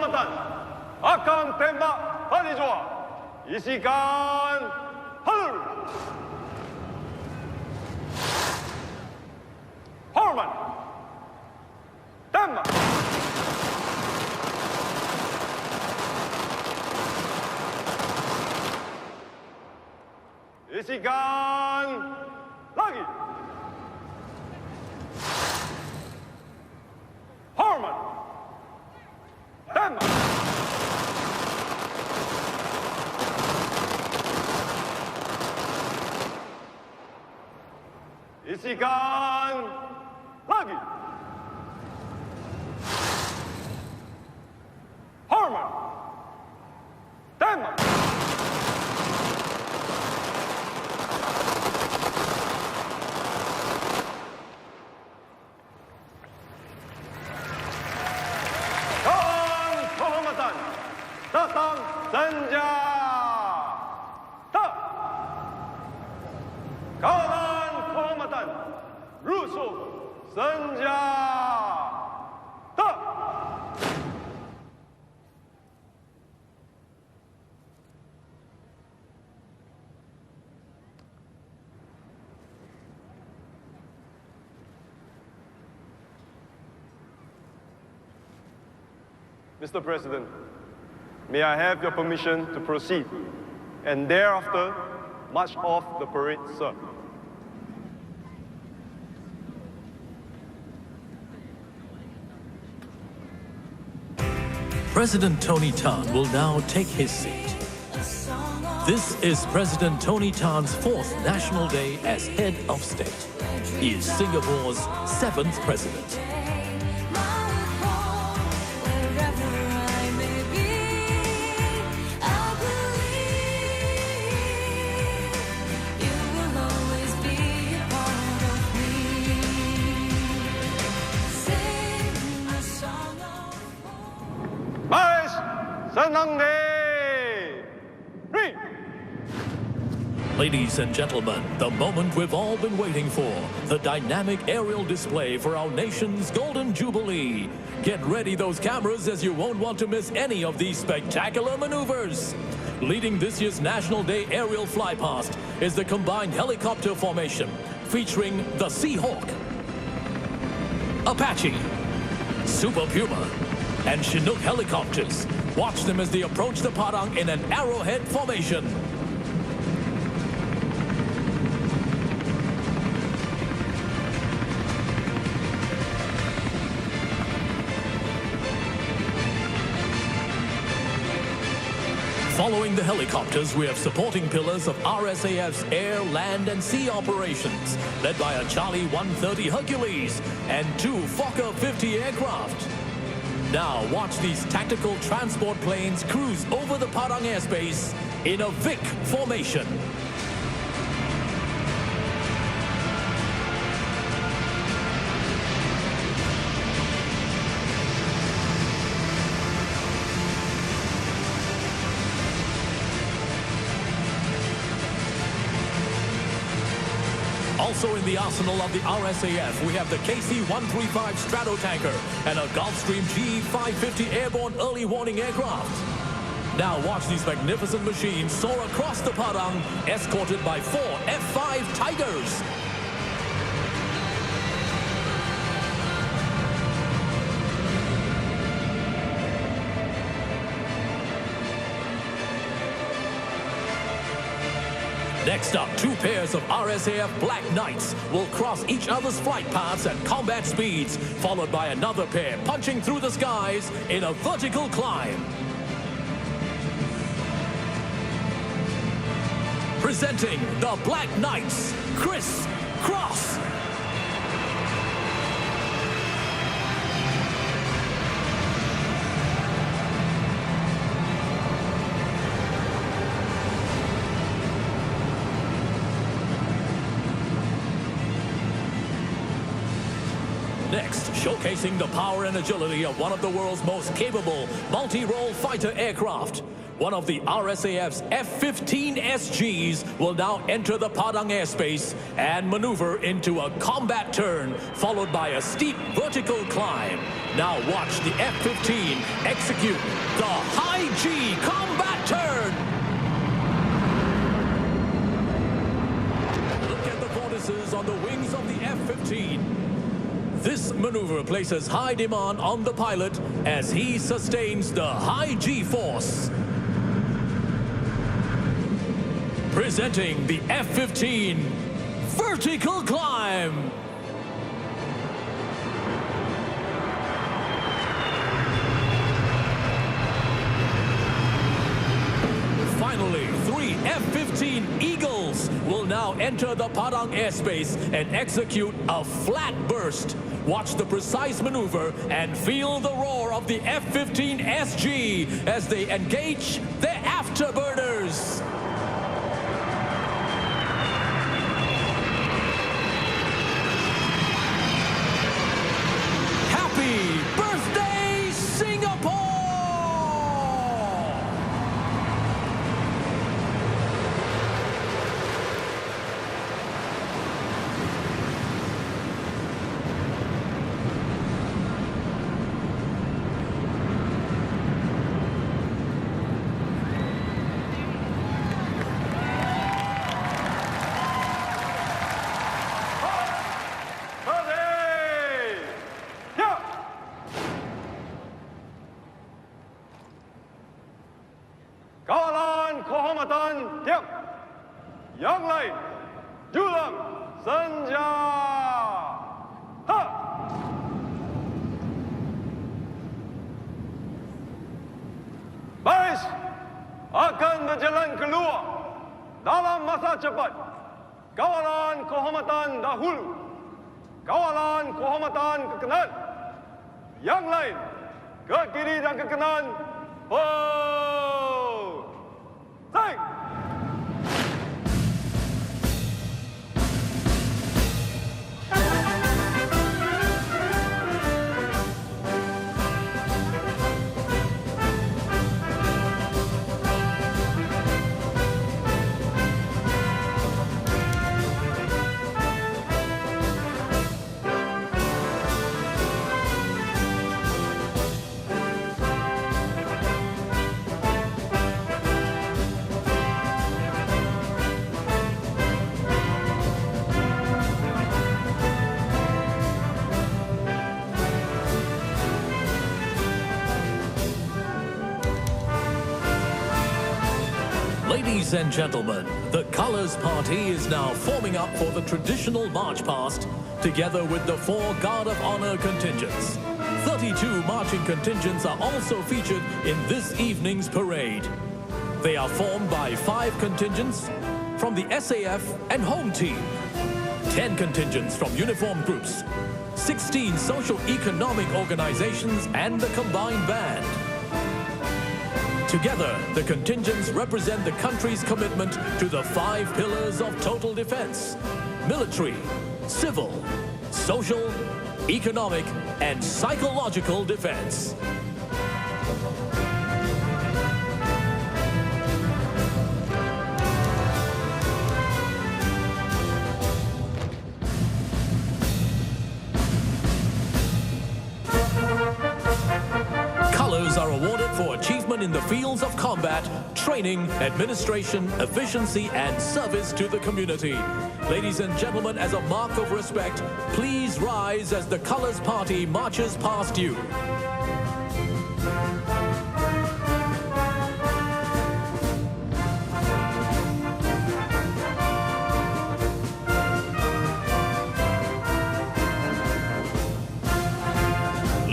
kehormatan akan tembak hari jua. Isikan hadir. Hormat. Tembak. Isikan lagi. Hormat. Tembak. Isikan lagi. Hormat. Tembak. Kawan kehormatan, datang senja. Tak. Kawan kehormatan, rusuh senja. Tak. Mr. President, may I have your permission to proceed and thereafter march off the parade, sir? President Tony Tan will now take his seat. This is President Tony Tan's 4th National Day as head of state. He is Singapore's 7th president. Ladies and gentlemen, the moment we've all been waiting for, the dynamic aerial display for our nation's Golden Jubilee. Get ready those cameras, as you won't want to miss any of these spectacular maneuvers. Leading this year's National Day aerial flypast is the combined helicopter formation featuring the Seahawk, Apache, Super Puma, and Chinook helicopters. Watch them as they approach the Padang in an arrowhead formation. Following the helicopters, we have supporting pillars of RSAF's air, land and sea operations, led by a Charlie 130 Hercules and 2 Fokker 50 aircraft. Now watch these tactical transport planes cruise over the Padang airspace in a Vic formation. Also in the arsenal of the RSAF, we have the KC-135 Stratotanker and a Gulfstream G550 airborne early warning aircraft. Now watch these magnificent machines soar across the Padang, escorted by 4 F-5 Tigers. Next up, 2 pairs of RSAF Black Knights will cross each other's flight paths at combat speeds, followed by another pair punching through the skies in a vertical climb. Presenting the Black Knights, Chris Cross. Next, showcasing the power and agility of one of the world's most capable multi-role fighter aircraft. One of the RSAF's F-15 SGs will now enter the Padang airspace and maneuver into a combat turn, followed by a steep vertical climb. Now watch the F-15 execute the high G combat turn. Look at the vortices on the wings of the F-15. This maneuver places high demand on the pilot as he sustains the high G-force. Presenting the F-15 vertical climb. Finally, 3 F-15 Eagles will now enter the Padang airspace and execute a flat burst. Watch the precise maneuver and feel the roar of the F-15 SG as they engage their afterburners. Happy birthday, Singapore! Kawalan kehormatan tiap yang lain julang senja. Ha! Baris akan berjalan keluar dalam masa cepat. Kawalan kehormatan dahulu, kawalan kehormatan ke kanan, yang lain ke kiri dan ke kanan. Sing! Ladies and gentlemen, the Colors Party is now forming up for the traditional march past, together with the 4 Guard of Honor contingents. 32 marching contingents are also featured in this evening's parade. They are formed by 5 contingents from the SAF and home team, 10 contingents from uniformed groups, 16 socio-economic organizations and the combined band. Together, the contingents represent the country's commitment to the 5 pillars of total defense: military, civil, social, economic, and psychological defense. Colors are awarded for achievement in the fields of combat, training, administration, efficiency, and service to the community. Ladies and gentlemen, as a mark of respect, please rise as the Colors Party marches past you.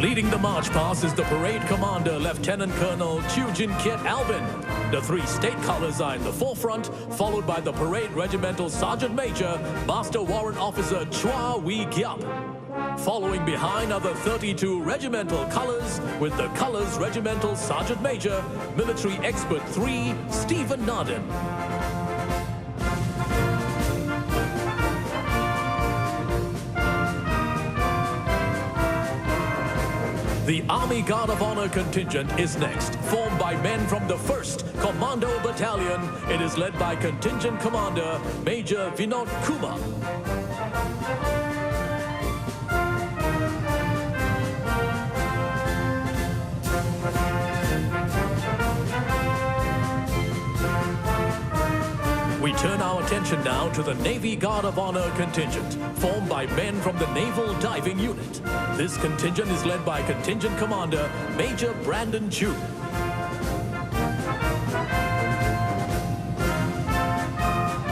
Leading the march past is the parade commander, Lieutenant Colonel Chiu Jin Kiet Alvin. The 3 state colors are in the forefront, followed by the parade regimental Sergeant Major, Master Warrant Officer Chua Wee Giap. Following behind are the 32 regimental colors, with the colors regimental Sergeant Major, Military Expert 3, Stephen Narden. The Army Guard of Honor contingent is next, formed by men from the 1st Commando Battalion. It is led by Contingent Commander Major Vinod Kumar. We turn our attention now to the Navy Guard of Honor contingent, formed by men from the Naval Diving Unit. This contingent is led by Contingent Commander Major Brandon Chu.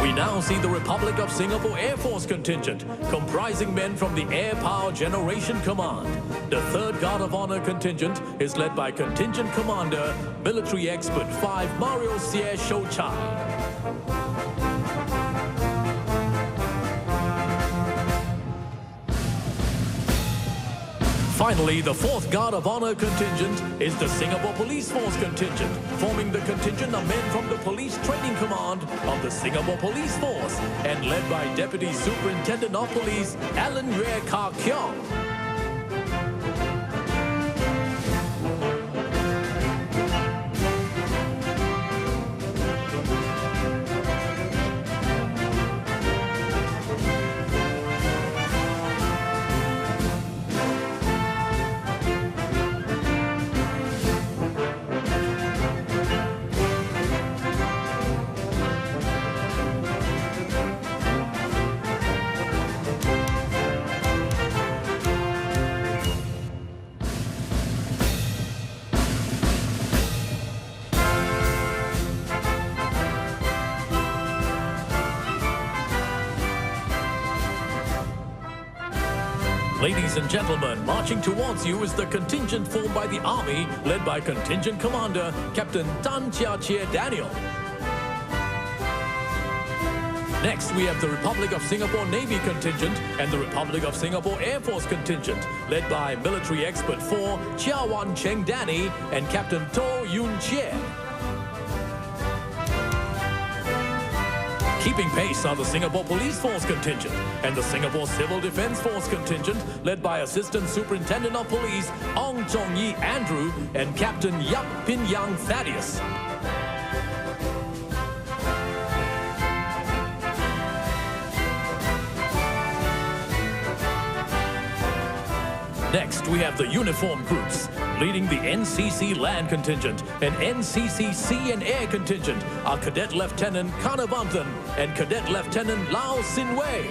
We now see the Republic of Singapore Air Force contingent, comprising men from the Air Power Generation Command. The 3rd Guard of Honor contingent is led by Contingent Commander Military Expert 5 Mario Xie Shouchai. Finally, the 4th Guard of Honor contingent is the Singapore Police Force contingent, forming the contingent of men from the Police Training Command of the Singapore Police Force and led by Deputy Superintendent of Police Alan Yue Ka Kiong. Ladies and gentlemen, marching towards you is the contingent formed by the Army, led by Contingent Commander Captain Tan Chia Chia Daniel. Next, we have the Republic of Singapore Navy contingent and the Republic of Singapore Air Force contingent, led by Military Expert 4 Chia Wan Cheng Danny and Captain To Yun Chie. Keeping pace are the Singapore Police Force contingent and the Singapore Civil Defence Force contingent, led by Assistant Superintendent of Police Ong Chong Yi Andrew and Captain Yap Pin Yang Thaddeus. Next, we have the uniform groups. Leading the NCC Land Contingent and NCC Sea and Air Contingent are Cadet Lieutenant Kanavanthan and Cadet Lieutenant Lau Sin Wei.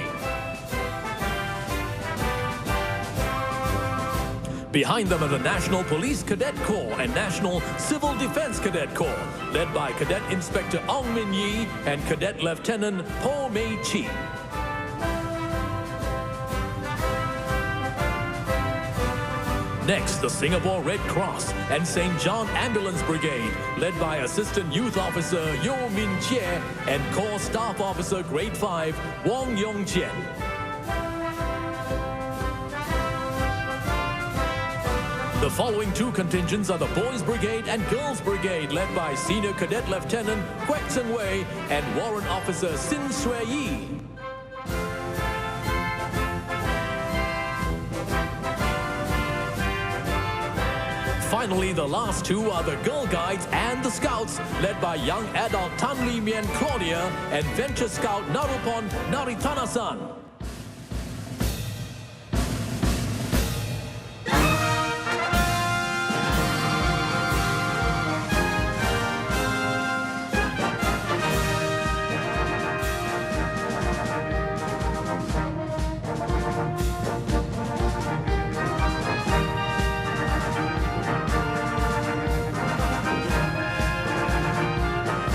Behind them are the National Police Cadet Corps and National Civil Defence Cadet Corps, led by Cadet Inspector Ong Min Yi and Cadet Lieutenant Po Mei Chi. Next, the Singapore Red Cross and St. John Ambulance Brigade, led by Assistant Youth Officer Yo Min Chie and Corps Staff Officer Grade 5 Wong Yong Chien. The following two contingents are the Boys Brigade and Girls Brigade, led by Senior Cadet Lieutenant Kwek Tseng Wei and Warrant Officer Sin Sui Yi. Finally, the last two are the Girl Guides and the Scouts, led by young adult Tan Li Mian Claudia and Venture Scout Narupon Naritana-san.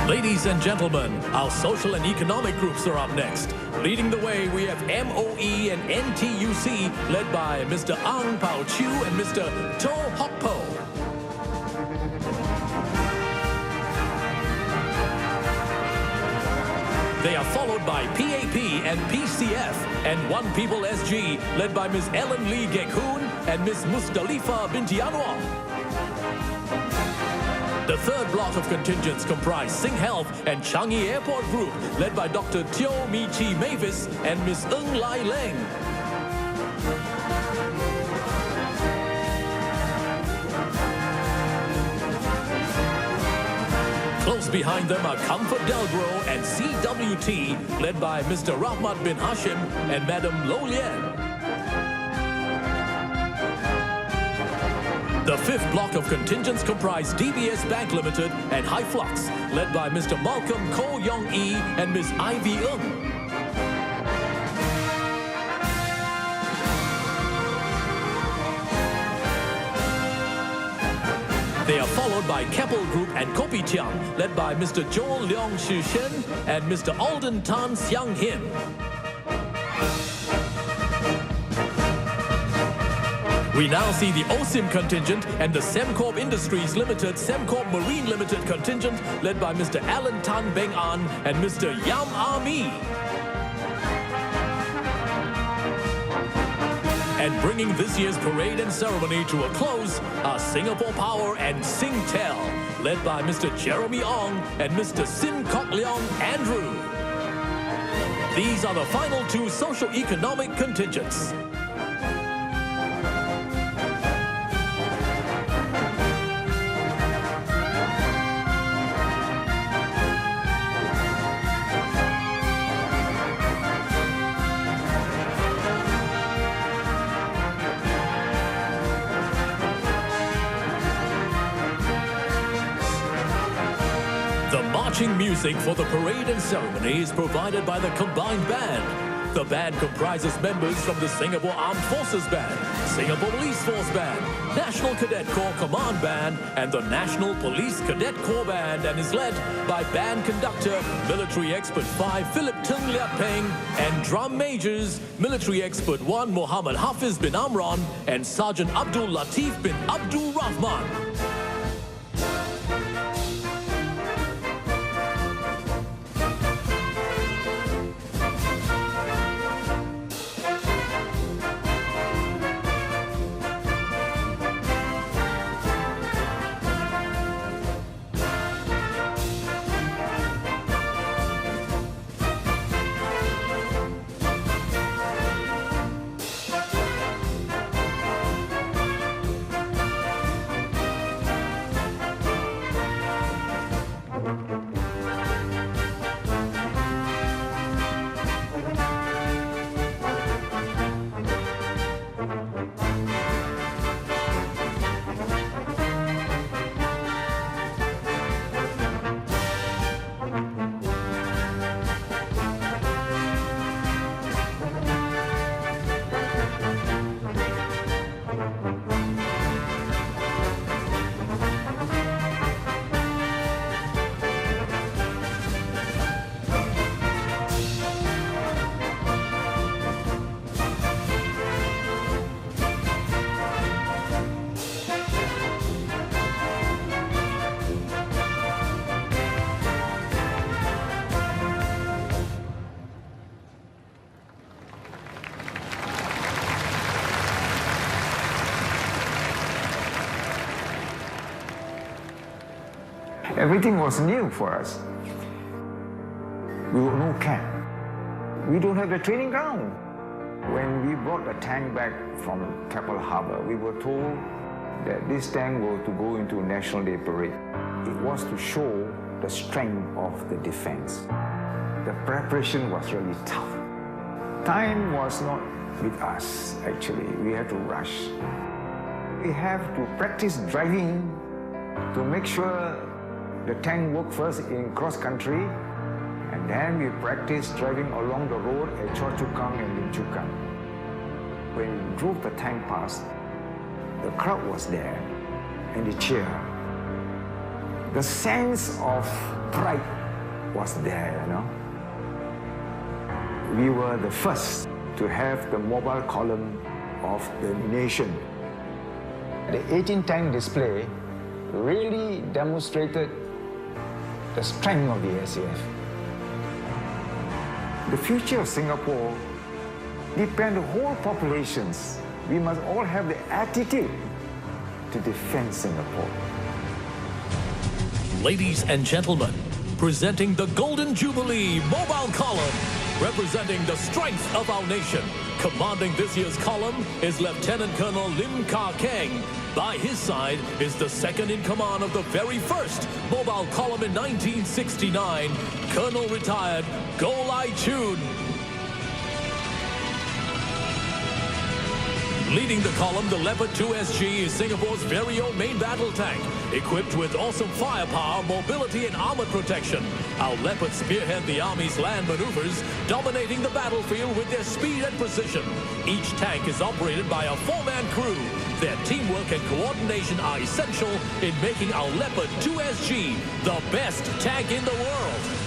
Ladies and gentlemen, our social and economic groups are up next. Leading the way, we have MOE and NTUC, led by Mr. Ang Pao Chu and Mr. To Hok Po. They are followed by PAP and PCF and One People SG, led by Ms. Ellen Lee Gekhoon and Ms. Mustalifa Binti Anwar. The third block of contingents comprise Sing Health and Changi Airport Group, led by Dr. Teo Mi Chi Mavis and Ms. Ng Lai Leng. Close behind them are Comfort Delgro and CWT, led by Mr. Rahmat bin Hashim and Madam Lo Lian. The fifth block of contingents comprise DBS Bank Limited and Hyflux, led by Mr. Malcolm Ko Yong Yi and Ms. Ivy Ng. They are followed by Keppel Group and Kopitiam, led by Mr. Joel Leong Shi Shen and Mr. Alden Tan Xiang Him. We now see the OSIM contingent and the Semcorp Industries Limited, Semcorp Marine Limited contingent, led by Mr. Alan Tan Beng An and Mr. Yam Ami. And bringing this year's parade and ceremony to a close are Singapore Power and Singtel, led by Mr. Jeremy Ong and Mr. Sin Kok Leong Andrew. These are the final two socio-economic contingents. Marching music for the parade and ceremony is provided by the combined band. The band comprises members from the Singapore Armed Forces Band, Singapore Police Force Band, National Cadet Corps Command Band, and the National Police Cadet Corps Band, and is led by band conductor, Military Expert 5 Philip Tung Liat Peng, and drum majors, Military Expert 1 Muhammad Hafiz bin Amran, and Sergeant Abdul Latif bin Abdul Rahman. Everything was new for us. We were no camp. We don't have the training ground. When we brought the tank back from Keppel Harbour, we were told that this tank was to go into National Day Parade. It was to show the strength of the defense. The preparation was really tough. Time was not with us, actually. We had to rush. We have to practice driving to make sure the tank worked first in cross-country, and then we practiced driving along the road at Choa Chu Kang and Lim Chu Kang. When we drove the tank past, the crowd was there, and they cheered. The sense of pride was there, you know. We were the first to have the mobile column of the nation. The 18-tank display really demonstrated the strength of the SAF. The future of Singapore depends on whole populations. We must all have the attitude to defend Singapore. Ladies and gentlemen, presenting the Golden Jubilee Mobile Column, representing the strength of our nation. Commanding this year's column is Lieutenant Colonel Lim Kar Keng, By his side is the second in command of the very first mobile column in 1969, Colonel retired Go Lai Chun. Leading the column, the Leopard 2SG is Singapore's very own main battle tank, equipped with awesome firepower, mobility and armored protection. Our Leopards spearhead the Army's land maneuvers, dominating the battlefield with their speed and precision. Each tank is operated by a four-man crew. Their teamwork and coordination are essential in making our Leopard 2SG the best tank in the world.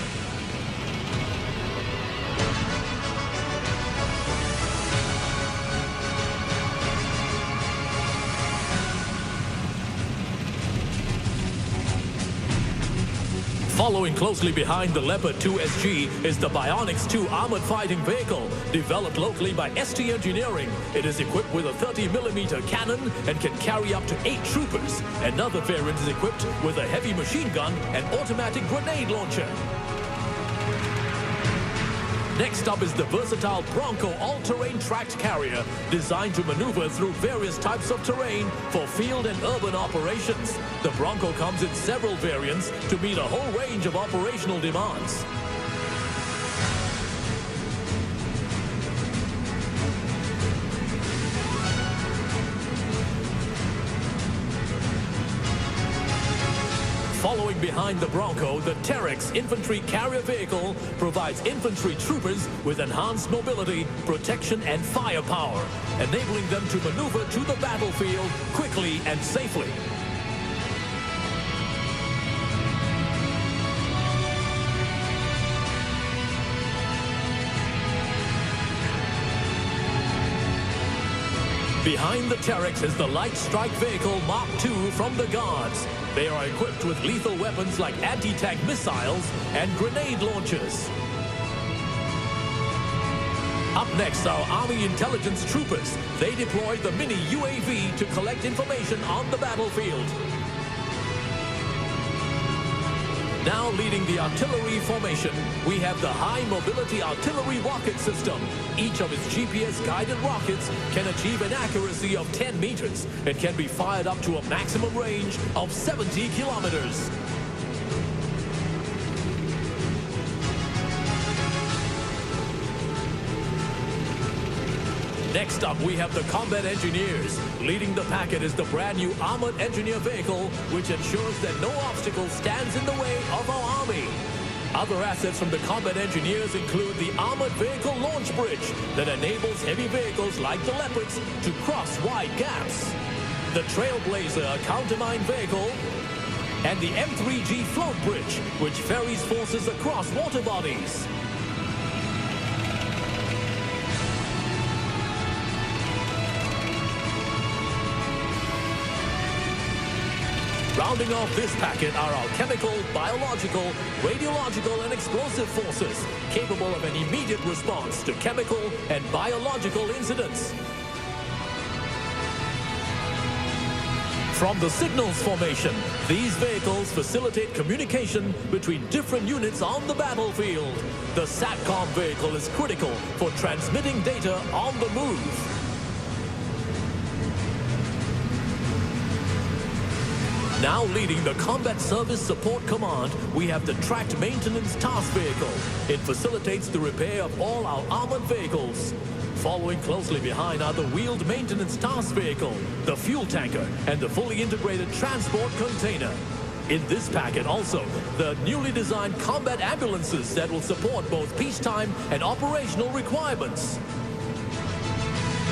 Following closely behind the Leopard 2SG is the Bionics 2 armored fighting vehicle, developed locally by ST Engineering. It is equipped with a 30mm cannon and can carry up to 8 troopers. Another variant is equipped with a heavy machine gun and automatic grenade launcher. Next up is the versatile Bronco all-terrain tracked carrier, designed to maneuver through various types of terrain for field and urban operations. The Bronco comes in several variants to meet a whole range of operational demands. Following behind the Bronco, the Terex infantry carrier vehicle provides infantry troopers with enhanced mobility, protection and firepower, enabling them to maneuver to the battlefield quickly and safely. Behind the Terex is the light strike vehicle Mark II from the Guards. They are equipped with lethal weapons like anti-tank missiles and grenade launchers. Up next are Army intelligence troopers. They deploy the mini UAV to collect information on the battlefield. Now leading the artillery formation, we have the High Mobility Artillery Rocket System. Each of its GPS-guided rockets can achieve an accuracy of 10 meters and can be fired up to a maximum range of 70 kilometers. Next up, we have the Combat Engineers. Leading the packet is the brand new Armored Engineer Vehicle, which ensures that no obstacle stands in the way of our Army. Other assets from the Combat Engineers include the Armored Vehicle Launch Bridge that enables heavy vehicles like the Leopards to cross wide gaps, the Trailblazer countermine vehicle, and the M3G Float Bridge, which ferries forces across water bodies. Rounding off this packet are our chemical, biological, radiological and explosive forces, capable of an immediate response to chemical and biological incidents. From the signals formation, these vehicles facilitate communication between different units on the battlefield. The SATCOM vehicle is critical for transmitting data on the move. Now leading the Combat Service Support Command, we have the Tracked Maintenance Task Vehicle. It facilitates the repair of all our armored vehicles. Following closely behind are the Wheeled Maintenance Task Vehicle, the Fuel Tanker, and the fully integrated Transport Container. In this packet also, the newly designed combat ambulances that will support both peacetime and operational requirements.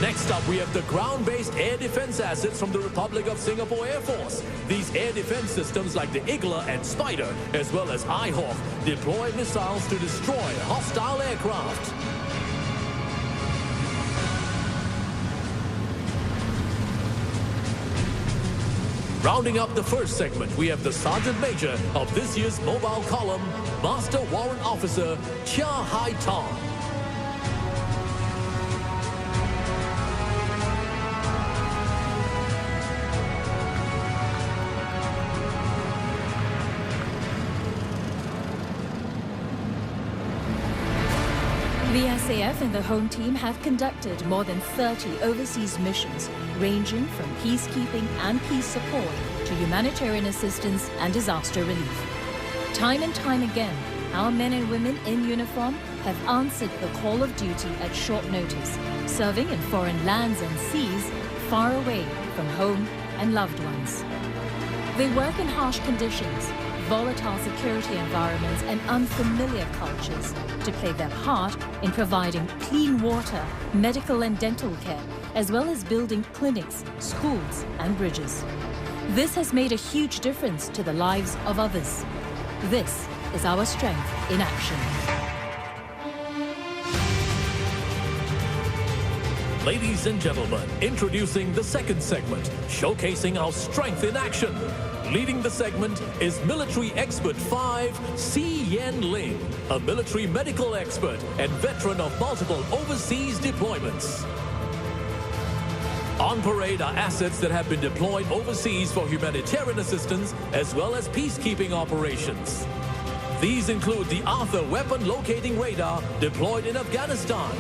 Next up, we have the ground-based air defense assets from the Republic of Singapore Air Force. These air defense systems like the Igla and Spider, as well as iHawk, deploy missiles to destroy hostile aircraft. Rounding up the first segment, we have the Sergeant Major of this year's mobile column, Master Warrant Officer Chia Hai Tong. The SAF and the home team have conducted more than 30 overseas missions, ranging from peacekeeping and peace support to humanitarian assistance and disaster relief. Time and time again, our men and women in uniform have answered the call of duty at short notice, serving in foreign lands and seas far away from home and loved ones. They work in harsh conditions, volatile security environments and unfamiliar cultures to play their part in providing clean water, medical and dental care, as well as building clinics, schools and bridges. This has made a huge difference to the lives of others. This is our strength in action. Ladies and gentlemen, introducing the second segment, showcasing our strength in action. Leading the segment is Military Expert 5, Si Yen Ling, a military medical expert and veteran of multiple overseas deployments. On parade are assets that have been deployed overseas for humanitarian assistance as well as peacekeeping operations. These include the Arthur weapon locating radar deployed in Afghanistan,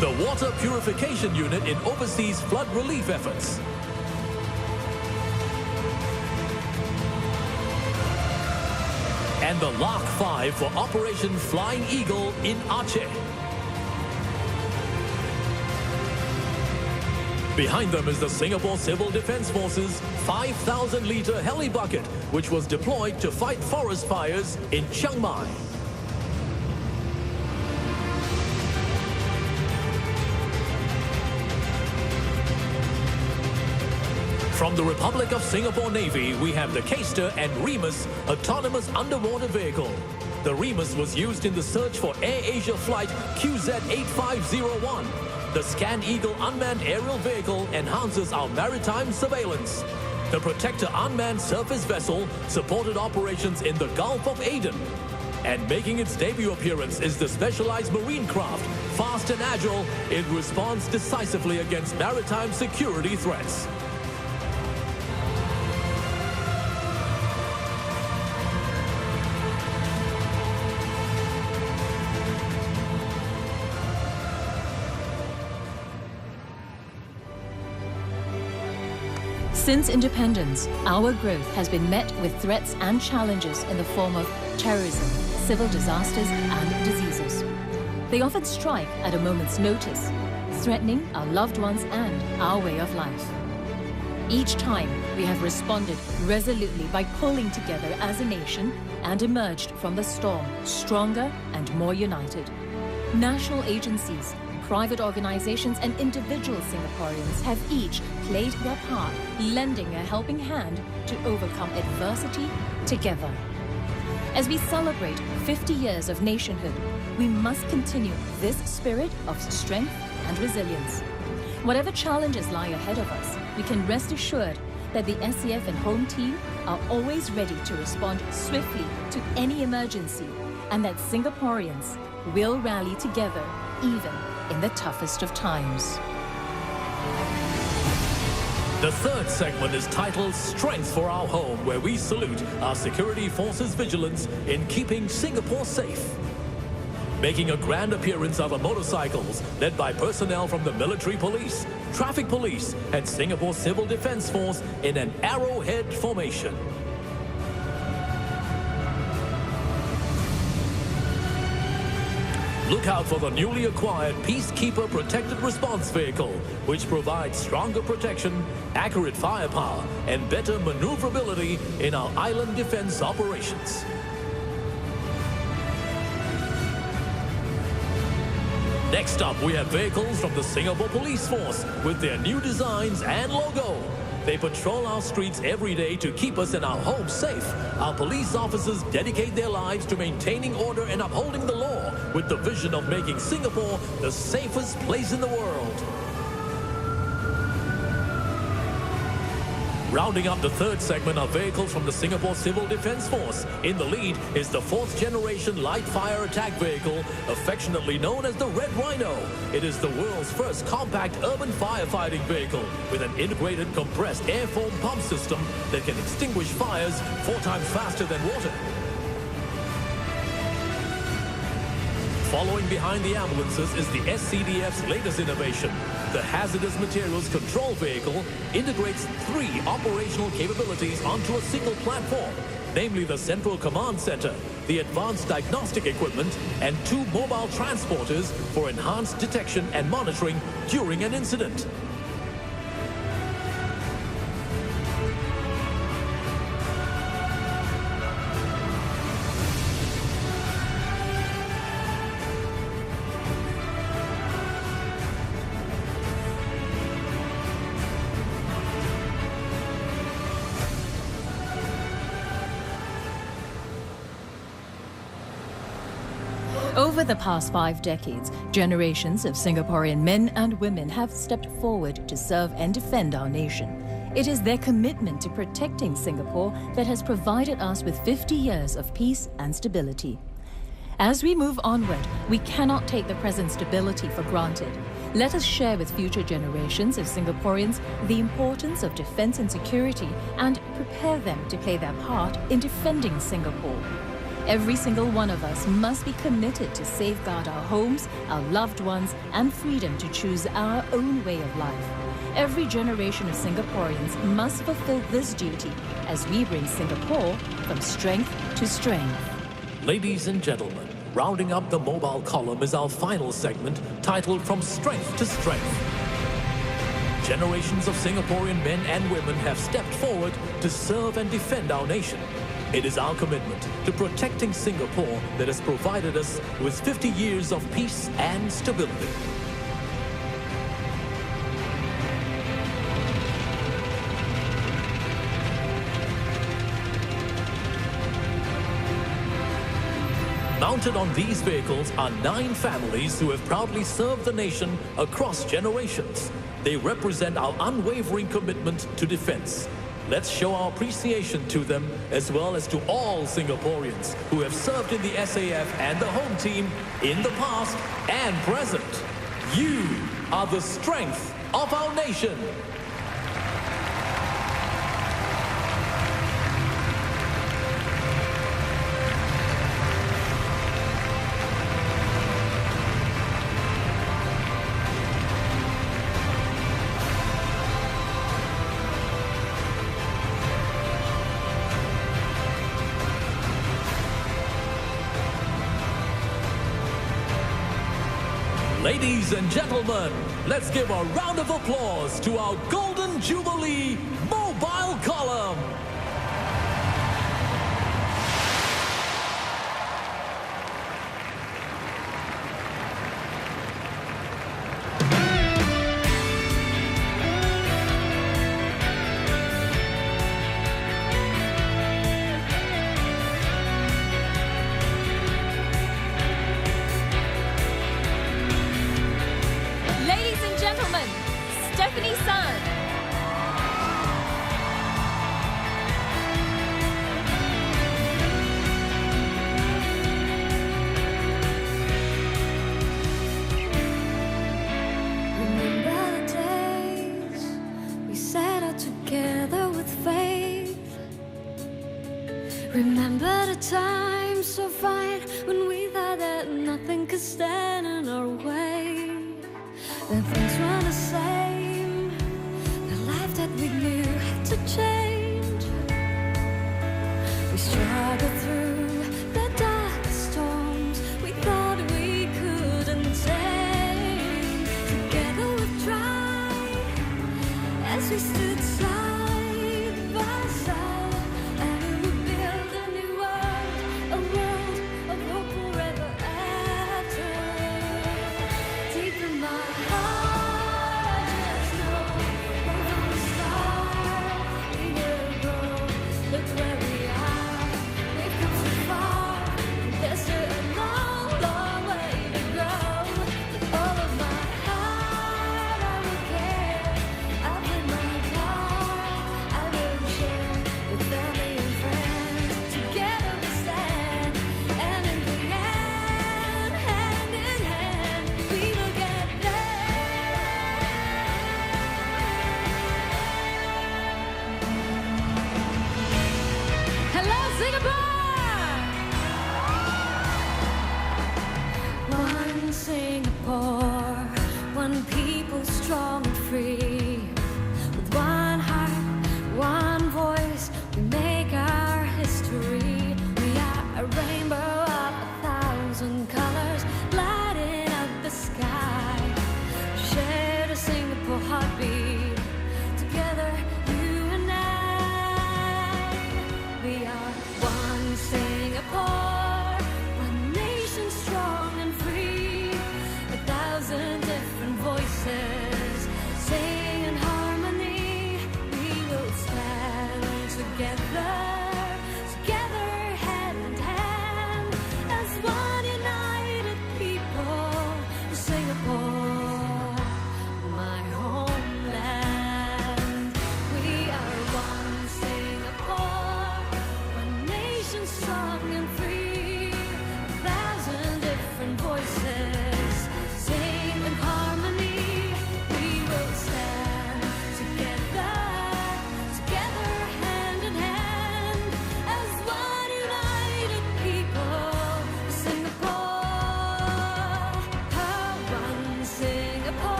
the water purification unit in overseas flood relief efforts, and the Lark 5 for Operation Flying Eagle in Aceh. Behind them is the Singapore Civil Defence Force's 5,000-litre heli bucket, which was deployed to fight forest fires in Chiang Mai. From the Republic of Singapore Navy, we have the Caster and Remus autonomous underwater vehicle. The Remus was used in the search for Air Asia flight QZ8501. The Scan Eagle unmanned aerial vehicle enhances our maritime surveillance. The Protector unmanned surface vessel supported operations in the Gulf of Aden. And making its debut appearance is the specialized marine craft, fast and agile, it responds decisively against maritime security threats. Since independence, our growth has been met with threats and challenges in the form of terrorism, civil disasters and diseases. They often strike at a moment's notice, threatening our loved ones and our way of life. Each time, we have responded resolutely by pulling together as a nation and emerged from the storm stronger and more united. National agencies, private organizations and individual Singaporeans have each played their part, lending a helping hand to overcome adversity together. As we celebrate 50 years of nationhood, we must continue this spirit of strength and resilience. Whatever challenges lie ahead of us, we can rest assured that the SAF and home team are always ready to respond swiftly to any emergency, and that Singaporeans will rally together even in the toughest of times. The third segment is titled Strength for Our Home, where we salute our security forces' vigilance in keeping Singapore safe. Making a grand appearance are the motorcycles led by personnel from the military police, traffic police and Singapore Civil Defence Force in an arrowhead formation. Look out for the newly acquired Peacekeeper Protected Response Vehicle, which provides stronger protection, accurate firepower, and better maneuverability in our island defense operations. Next up, we have vehicles from the Singapore Police Force with their new designs and logo. They patrol our streets every day to keep us and our homes safe. Our police officers dedicate their lives to maintaining order and upholding the law with the vision of making Singapore the safest place in the world. Rounding up the third segment are vehicles from the Singapore Civil Defence Force. In the lead is the 4th generation light fire attack vehicle, affectionately known as the Red Rhino. It is the world's first compact urban firefighting vehicle with an integrated compressed air foam pump system that can extinguish fires 4 times faster than water. Following behind the ambulances is the SCDF's latest innovation. The Hazardous Materials Control Vehicle integrates 3 operational capabilities onto a single platform, namely the Central Command Center, the Advanced Diagnostic Equipment, and 2 mobile transporters for enhanced detection and monitoring during an incident. Over the past 5 decades, generations of Singaporean men and women have stepped forward to serve and defend our nation. It is their commitment to protecting Singapore that has provided us with 50 years of peace and stability. As we move onward, we cannot take the present stability for granted. Let us share with future generations of Singaporeans the importance of defense and security and prepare them to play their part in defending Singapore. Every single one of us must be committed to safeguard our homes, our loved ones, and freedom to choose our own way of life. Every generation of Singaporeans must fulfill this duty as we bring Singapore from strength to strength. Ladies and gentlemen, rounding up the mobile column is our final segment titled From Strength to Strength. Generations of Singaporean men and women have stepped forward to serve and defend our nation. It is our commitment to protecting Singapore that has provided us with 50 years of peace and stability. Mounted on these vehicles are 9 families who have proudly served the nation across generations. They represent our unwavering commitment to defense. Let's show our appreciation to them as well as to all Singaporeans who have served in the SAF and the home team in the past and present. You are the strength of our nation. Ladies and gentlemen, let's give a round of applause to our Golden Jubilee Mobile Column. Remember the time so fine when we thought that nothing could stand in our way. That things were the same. The life that we knew had to change. We struggled through the dark storms we thought we couldn't tame. Together we've tried as we stood side by side.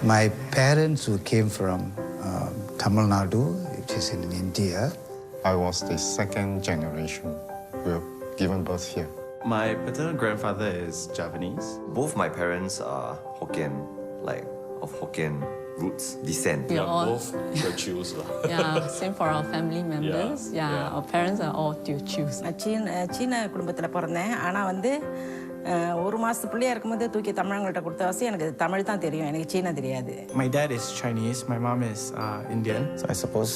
My parents who came from Tamil Nadu, which is in India. I was the second generation who were given birth here. My paternal grandfather is Javanese. Both my parents are Hokkien, like of Hokkien roots, descent. We are all both Teochews. Yeah, same for our family members. Yeah, our parents are all Teochews. சீன குடும்பத்தில் பிறந்தேன். ஆனால் வந்து ஒரு மாசத்து பிள்ளையா இருக்கும்போது தூக்கி தமிழங்கள்ட்ட கொடுத்த வாசி எனக்கு தமிழ் தான் தெரியும், எனக்கு சீனா தெரியாது. My dad is Chinese, my mom is Indian. So I suppose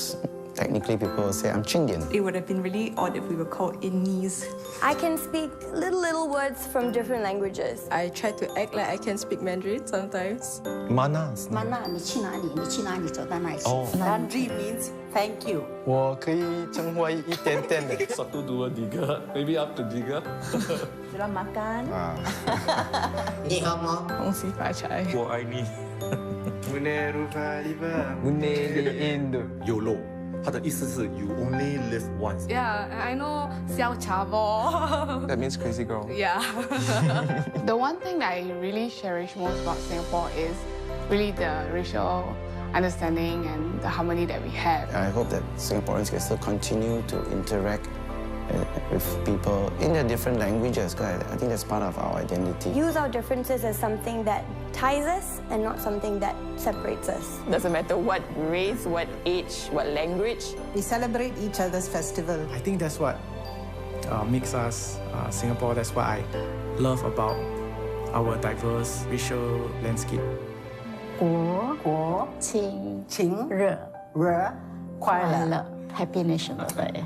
technically people will say I'm Chindian. It would have been really odd if we were called Innese. I can speak little words from different languages. I try to act like I can speak Mandarin sometimes. Mana. Mana, 你去哪里？你去哪里？走到哪里去？ Nandri means thank you. 我可以称呼一点点的。Satu dua tiga, maybe up to tiga. Selamat makan. 你好吗？恭喜发财。我爱你。Muneru Faiba. Muneri Indo. YOLO. 它的意思是 you only live once. Yeah, I know 小茶包. That means crazy girl. Yeah. The one thing that I really cherish most about Singapore is really the racial understanding and the harmony that we have. I hope that Singaporeans can still continue to interact with people in their different languages, because I think that's part of our identity. Use our differences as something that ties us and not something that separates us. Doesn't matter what race, what age, what language. We celebrate each other's festival. I think that's what makes us Singapore. That's what I love about our diverse racial landscape. 国情热快乐 Happy National Day.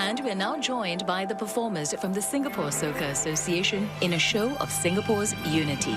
And we're now joined by the performers from the Singapore Soca Association in a show of Singapore's unity.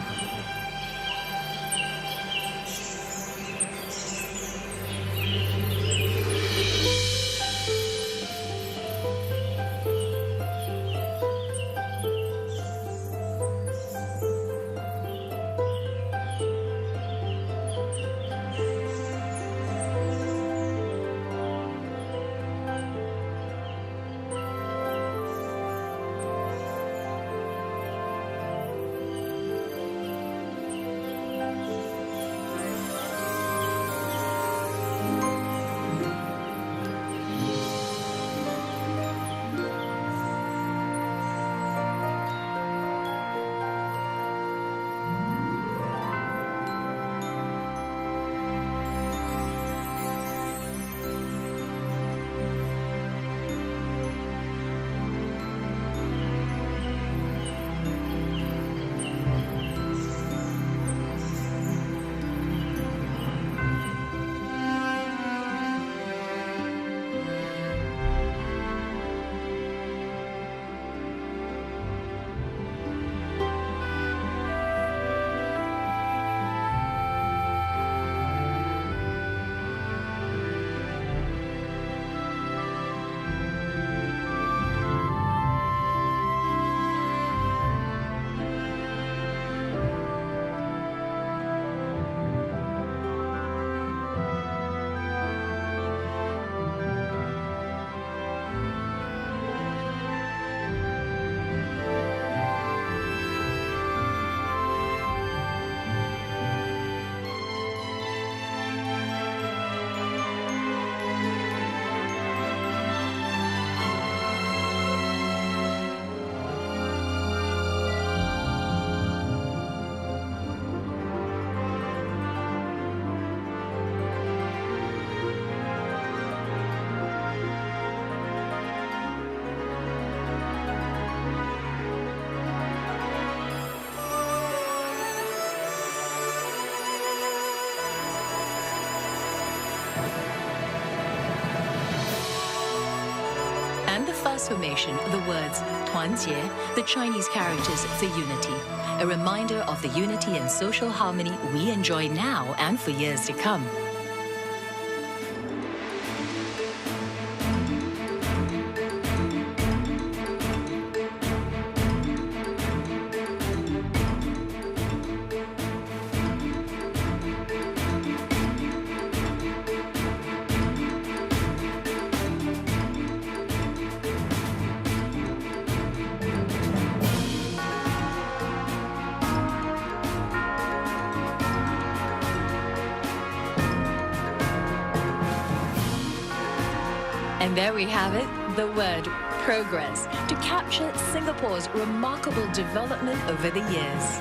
And the first formation, the words 团结, the Chinese characters for unity. a reminder of the unity and social harmony we enjoy now and for years to come. And there we have it, the word progress, to capture Singapore's remarkable development over the years.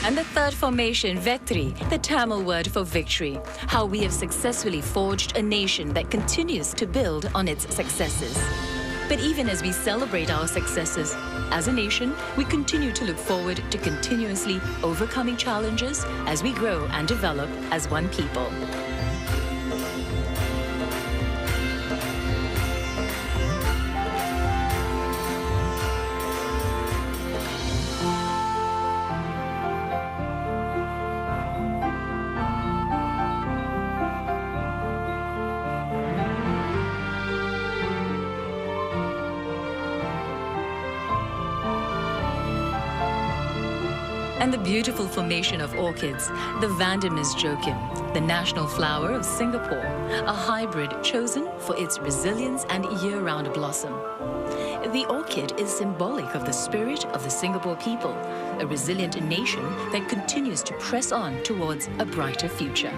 And the third formation, Vetri, the Tamil word for victory, how we have successfully forged a nation that continues to build on its successes. But even as we celebrate our successes, as a nation, we continue to look forward to continuously overcoming challenges as we grow and develop as one people. And the beautiful formation of orchids, the Vandamus joachim, the national flower of Singapore, a hybrid chosen for its resilience and year-round blossom. The orchid is symbolic of the spirit of the Singapore people, a resilient nation that continues to press on towards a brighter future.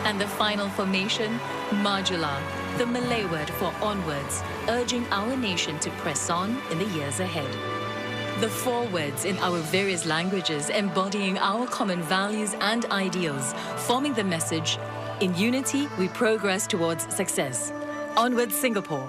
And the final formation, Majula, the Malay word for onwards, urging our nation to press on in the years ahead. The four words in our various languages embodying our common values and ideals, forming the message, in unity we progress towards success. Onwards, Singapore.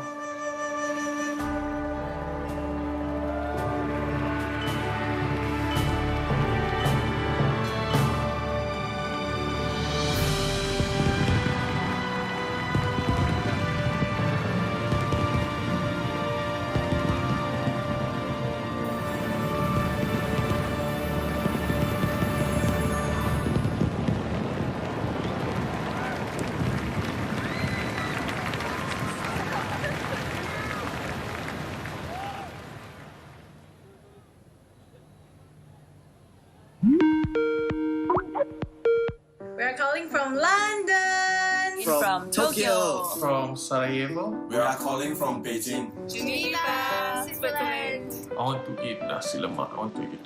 We're calling from London. From Tokyo. From Sarajevo. We are calling from Beijing. Geneva, Switzerland. I want to eat nasi lemak. I want to eat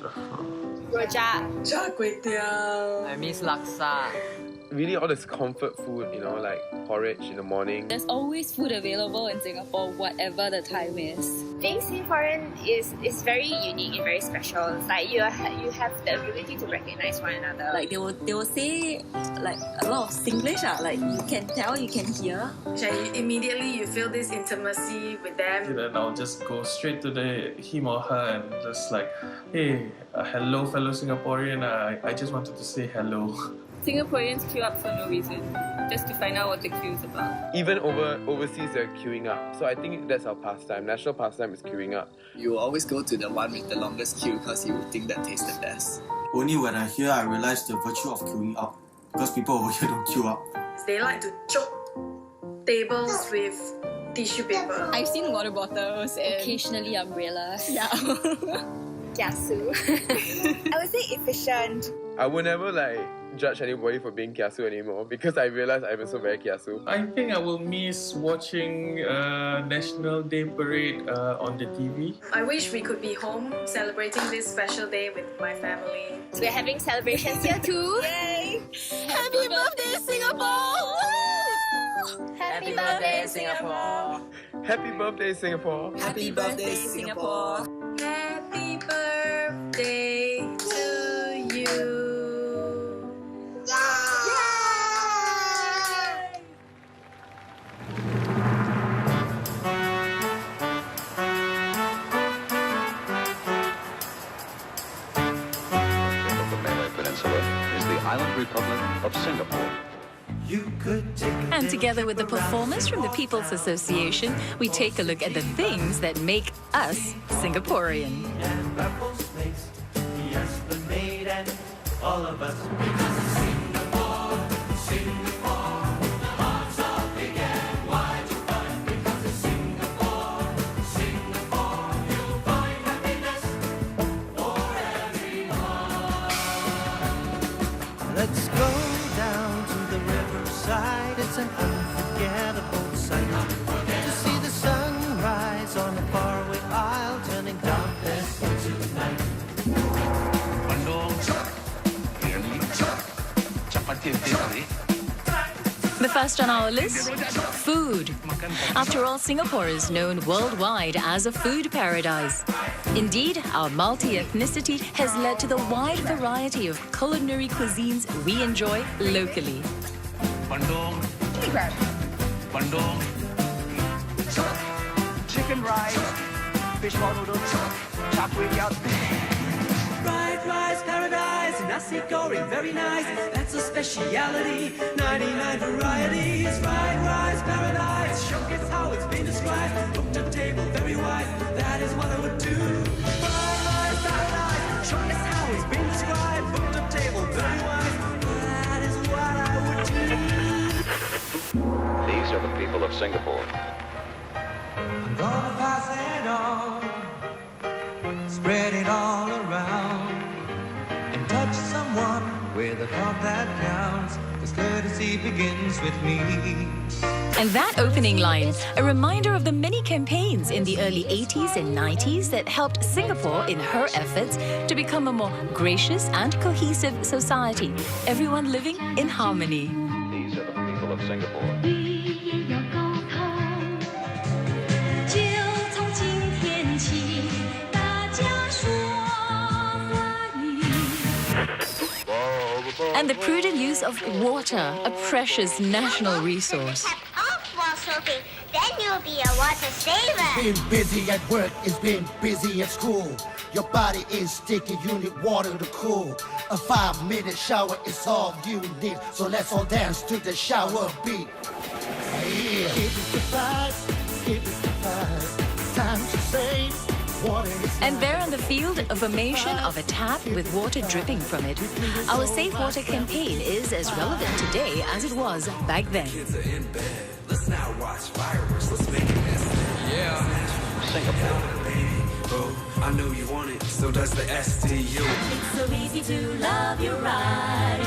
Rojak. Char kway teow. I miss laksa. Really all this comfort food, you know, like porridge in the morning. There's always food available in Singapore, whatever the time is. Being Singaporean is very unique and very special. It's like you have the ability to recognize one another. Like they will say like a lot of Singlish, like you can tell, you can hear. Immediately you feel this intimacy with them. Then I'll just go straight to him or her and just like, hey, hello fellow Singaporean, I just wanted to say hello. Singaporeans queue up for no reason, just to find out what the queue is about. Even overseas, they're queuing up. So I think that's our pastime. National pastime is queuing up. You will always go to the one with the longest queue because you will think that tastes the best. Only when I hear, I realize the virtue of queuing up. Because people over here don't queue up. They like to choke tables with tissue paper. I've seen water bottles and Occasionally umbrellas. yeah. Kiasu. I would say efficient. I would never judge anybody for being kiasu anymore because I realize I'm also very kiasu. I think I will miss watching National Day Parade on the TV. I wish we could be home celebrating this special day with my family. So we're having celebrations here too. Yay! Happy birthday, Singapore! Happy birthday, Singapore! Happy birthday, Singapore! Happy birthday, Singapore! Happy birthday to you. Island Republic of Singapore. And together with the performers from the People's Association, we take a look at the things that make us Singaporean. All of us. Let's go down to the riverside. It's an unforgettable sight to see the sunrise on a faraway isle, turning darkness into night. The first on our list, food. After all, Singapore is known worldwide as a food paradise. Indeed, our multi-ethnicity has led to the wide variety of culinary cuisines we enjoy locally. Bandung, chili crab, bandung, chicken rice, fish ball noodles, char kway teow. Fried rice paradise, nasi goreng very nice. That's a speciality. 99 varieties. Fried rice paradise. Show us how it's been described. Book the table very wide. That is what I would do. Fried rice paradise. Show us how it's been described. Book the table very wide. That is what I would do. These are the people of Singapore. I'm gonna pass it on. Spread it all around and touch someone with a thought that counts, 'cause courtesy begins with me. And that opening line, a reminder of the many campaigns in the early 80s and 90s that helped Singapore in her efforts to become a more gracious and cohesive society, everyone living in harmony. These are the people of Singapore. And the prudent use of water, a precious national resource. Sophie, then you'll be a water saver. Being busy at work is being busy at school. Your body is sticky, you need water to cool. A 5-minute shower is all you need. So let's all dance to the shower beat. Yeah. Skip is the fast, skip is the fast. Time to save. And there on the field, a formation of a tap with water dripping from it. Our Safe Water campaign is as relevant today as it was back then. Let's now watch fireworks. Let's make it nasty. Yeah. Singapore. Oh, I know you want it. So does the STU. It's so easy to love you right.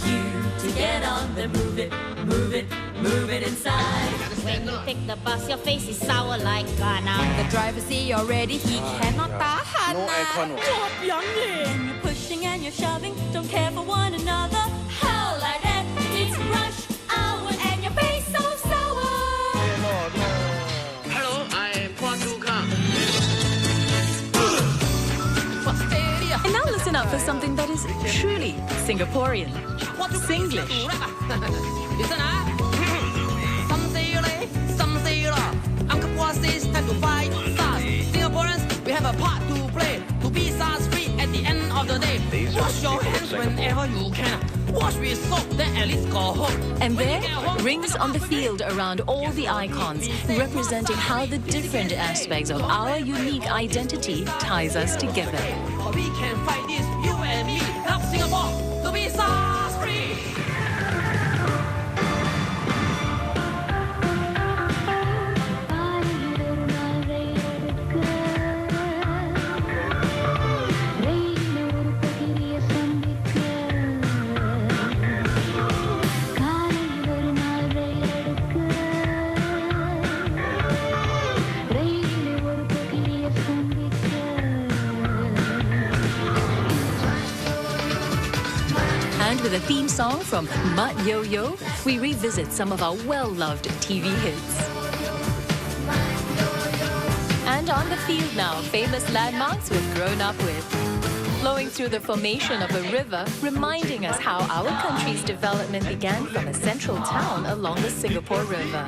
You to get on the move it, move it, move it inside. When you take the bus, your face is sour like Ghana. The driver see you're ready, he cannot tahan. No aircon. When you're pushing and you're shoving, don't care for one another. How like that? It's rush hour and your face so sour. Hello, I am Kwon Kang. And now listen up for something that is truly Singaporean. Singlish. Listen up. Some say Uncle Paul says time to fight SARS. Singaporeans, we have a part to play to be SARS free at the end of the day. Wash your hands whenever you can. Wash And there, rings on the field around all the icons, representing how the different aspects of our unique identity ties us together. We can fight this, you and me. Love Singapore, the visa's free. With a theme song from Mat Yo Yo, we revisit some of our well-loved TV hits. And on the field now, famous landmarks we've grown up with. Flowing through the formation of a river, reminding us how our country's development began from a central town along the Singapore River.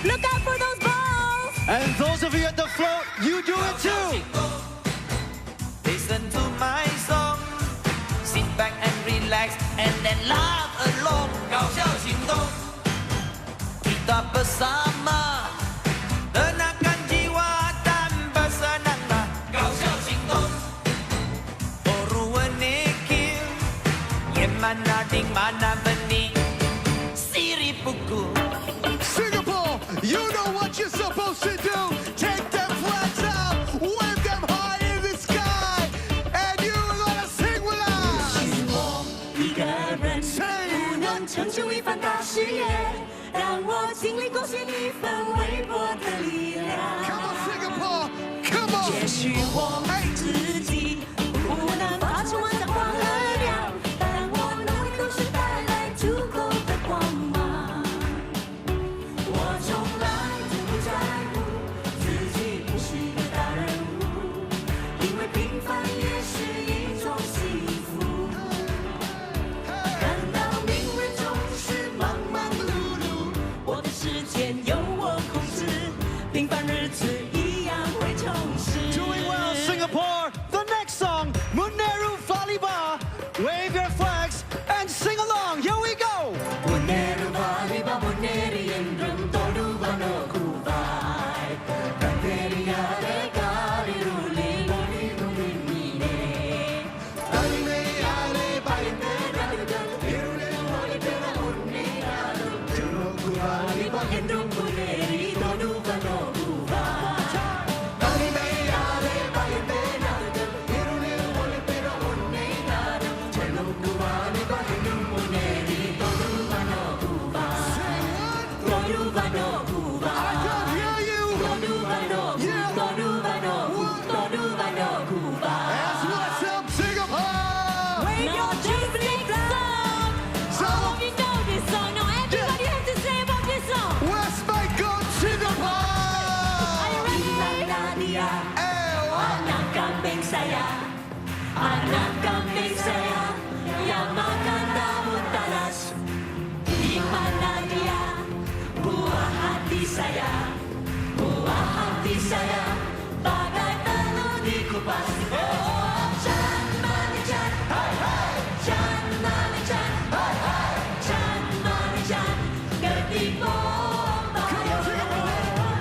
Look out for those balls! And those of you at the floor, you do it too! Listen to my song, sit back and relax, and then laugh along. 搞笑行动 Kita bersama tenangkan jiwa dan bersenang-senang. 搞笑行动 Orang nikir, yang mana ding mana bening, siri pukul. Singapore, you know what you're supposed to do. Take them flags out, wave them high in the sky, and you're gonna sing with us. 许我一个人不能成就一番大事业，让我尽力贡献一份微薄的力量。Come on, Singapore, come on. 也许我自己不能发出万丈光和亮，但我能为都市带来足够的光芒。我从来就不在乎自己不是个大人物，因为平凡也是一种幸福。看到命运总是忙忙碌碌，我的时间由我控制，平凡日子一样会充实。Doing well, Singapore. The next song, Muneru Valiba. Wave your flags and sing along. Here we go. Muneru Valiba, Muneri Endrum Tolu Vano Kubai. Kanteria de Kari Ruli Loli Luli Mine. Talime Ale Baite Radagan, Irule Loli Pera Munirado. Tulu Valiba Endrum Muneri Tolu Vano Kubai. Talime Ale Baite Radagan, Irule Loli Pera Munirado. Tulu Valiba Endrum Muneri Tolu Vano Kubai. Tolu Vano Kubai. I can't hear you. Tolu Vano Yeah. Tolu Vano Tolu Vano Kubai. That's what's up, Singapore. Wave your jubilee flag. So, All of you know this song. Now everybody has to say about this song. let's make good Singapore. Are you ready? Dia, anak kambing saya, anak kambing saya yang makan daun talas. Di mana dia? Buah hati saya, buah hati saya, bagai telur dikupas. Oh, Chan Manichan, hai hai, Chan Manichan, hai hai, Chan Manichan, ketipu bayo.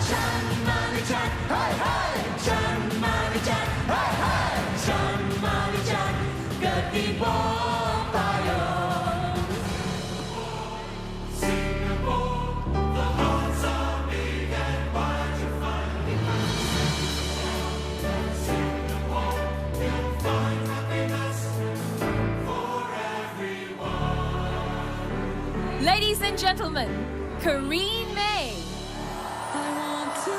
Chan Manichan, hai hai, Chan Manichan, hai hai, Chan Manichan, ketipu bayo. Singapore, the hearts are big and wide to find. Singapore, you'll find happiness for everyone. Ladies and gentlemen, Kareen May. I want to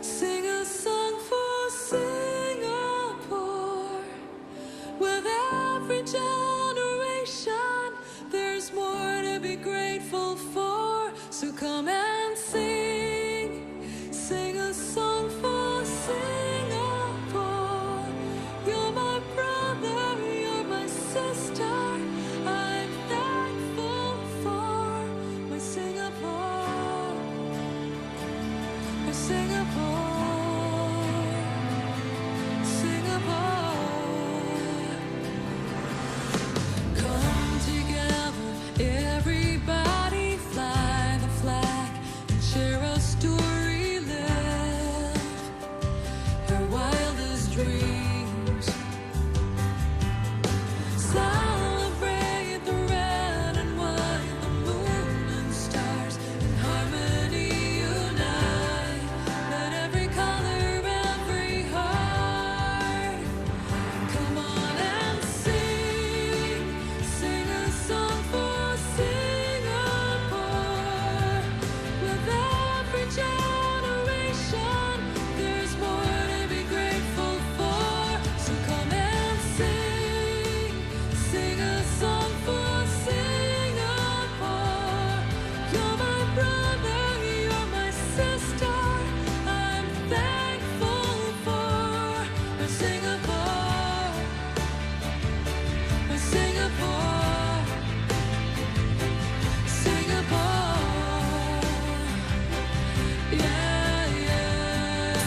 sing a song for Singapore. With every generation, there's more to be grateful for. So come and sing a song for Singapore. You're my brother, you're my sister. I'm thankful for my sister.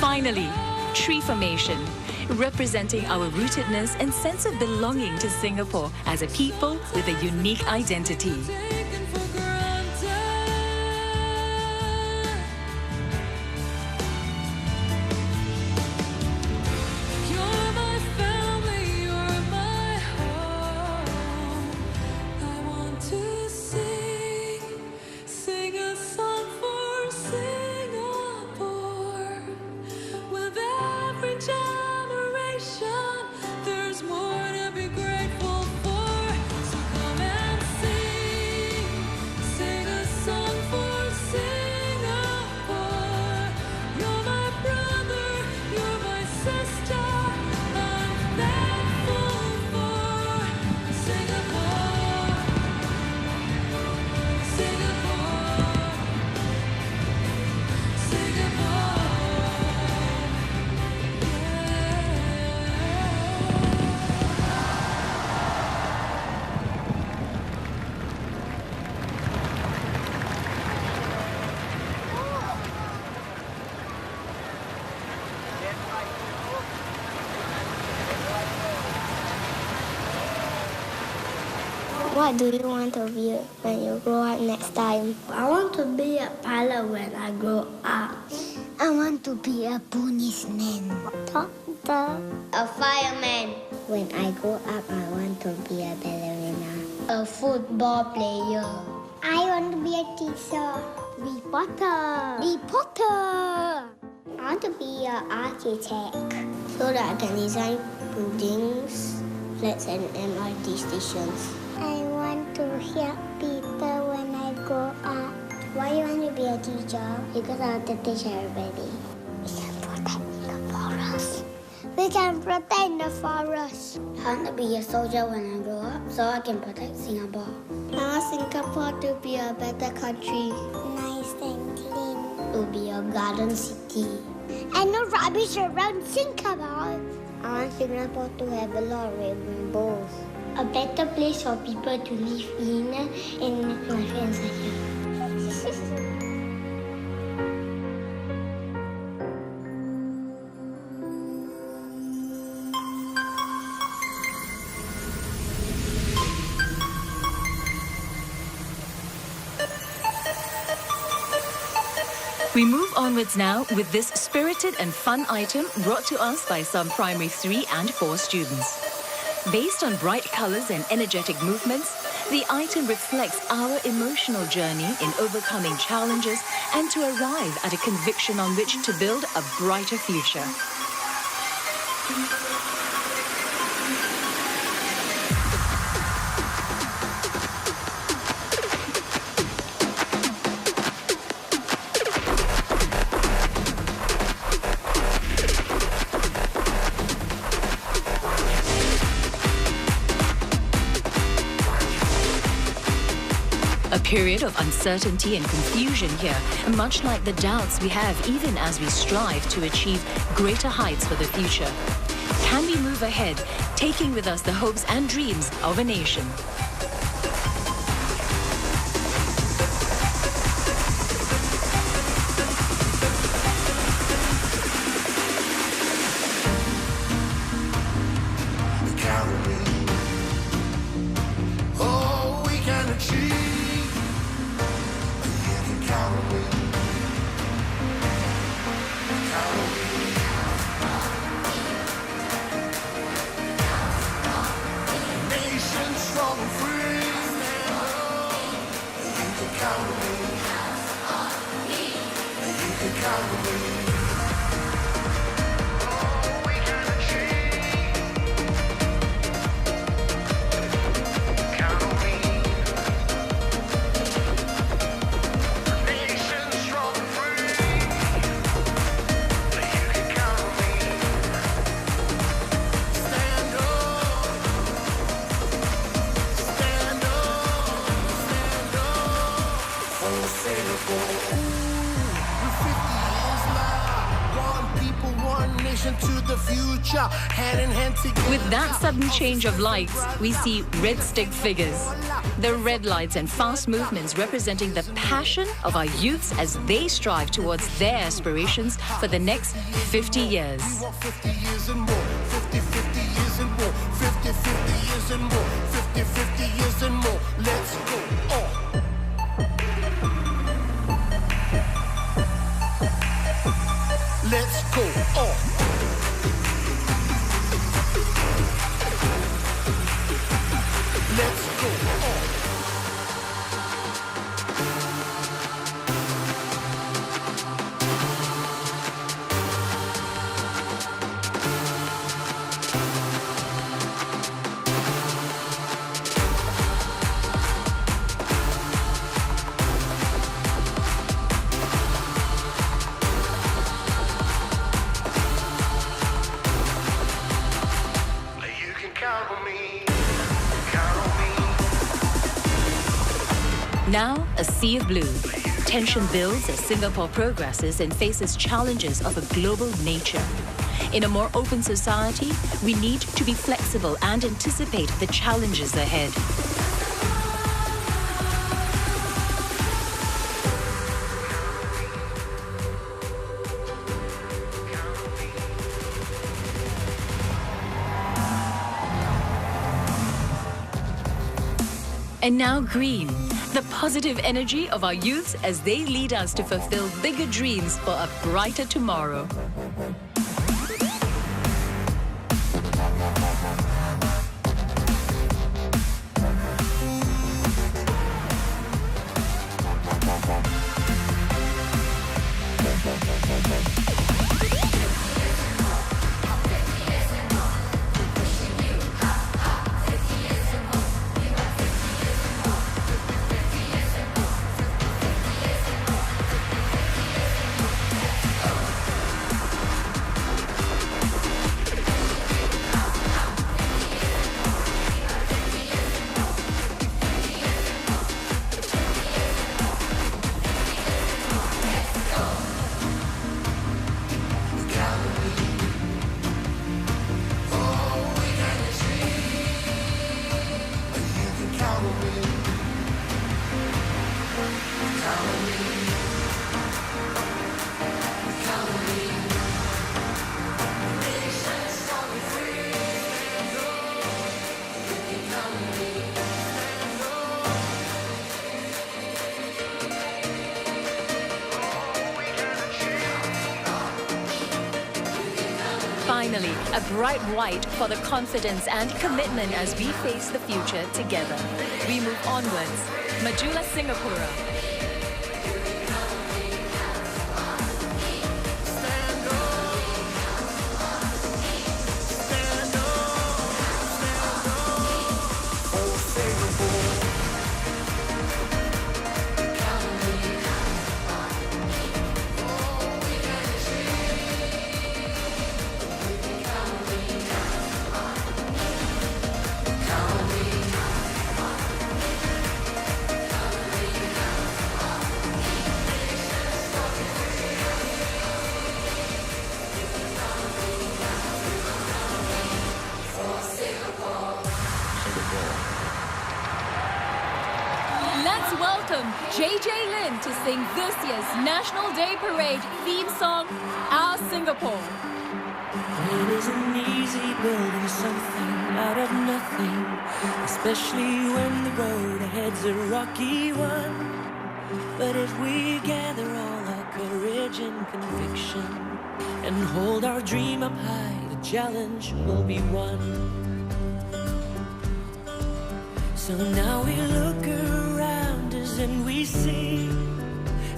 Finally, tree formation, representing our rootedness and sense of belonging to Singapore as a people with a unique identity. What do you want to be when you grow up next time? I want to be a pilot when I grow up. I want to be a policeman, doctor, a fireman. When I grow up, I want to be a ballerina, a football player. I want to be a teacher, reporter. I want to be an architect so that I can design buildings, flats, and MRT stations. I want to help people when I grow up. Why you want to be a teacher? Because I want to teach everybody. We can protect the forest. I want to be a soldier when I grow up so I can protect Singapore. I want Singapore to be a better country. Nice and clean. To be a garden city. And no rubbish around Singapore. I want Singapore to have a lot of rainbows. A better place for people to live in, and my friends are here. We move onwards now with this spirited and fun item brought to us by some primary 3 and 4 students. Based on bright colors and energetic movements, the item reflects our emotional journey in overcoming challenges and to arrive at a conviction on which to build a brighter future. A period of uncertainty and confusion here, much like the doubts we have even as we strive to achieve greater heights for the future. Can we move ahead, taking with us the hopes and dreams of a nation? With that sudden change of lights, we see red stick figures. The red lights and fast movements representing the passion of our youths as they strive towards their aspirations for the next 50 years. 50 years and more, 50, 50 years and more, 50, 50 years and more, 50, 50 years and more. Let's go. Let's go. Let's go. Now, a sea of blue. Tension builds as Singapore progresses and faces challenges of a global nature. In a more open society, we need to be flexible and anticipate the challenges ahead. And now green, the positive energy of our youths as they lead us to fulfill bigger dreams for a brighter tomorrow. Finally, a bright white for the confidence and commitment as we face the future together. We move onwards. Majulah Singapura. Let's welcome JJ Lin to sing this year's National Day Parade theme song, Our Singapore. It isn't easy building something out of nothing, especially when the road ahead's a rocky one. But if we gather all our courage and conviction and hold our dream up high, the challenge will be won. So now we look around us and we see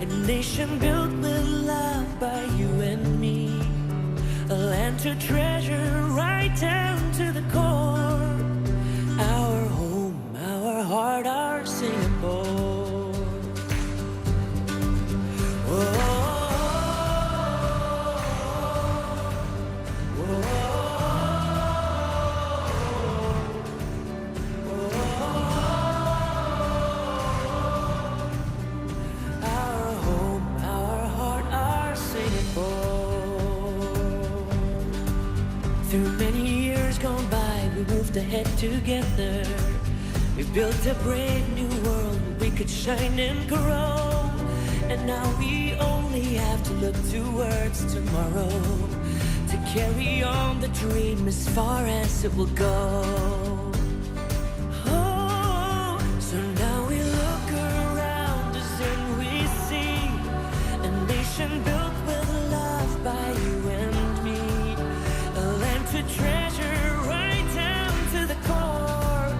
A nation built with love by you and me. A land to treasure right down to the core. Our home, our heart, our Singapore. Whoa. Through many years gone by, we moved ahead together. We built a brave new world where we could shine and grow. And now we only have to look towards tomorrow to carry on the dream as far as it will go. Oh, so now we look around us and we see a nation built with love by you and me. A land to treasure right down to the core.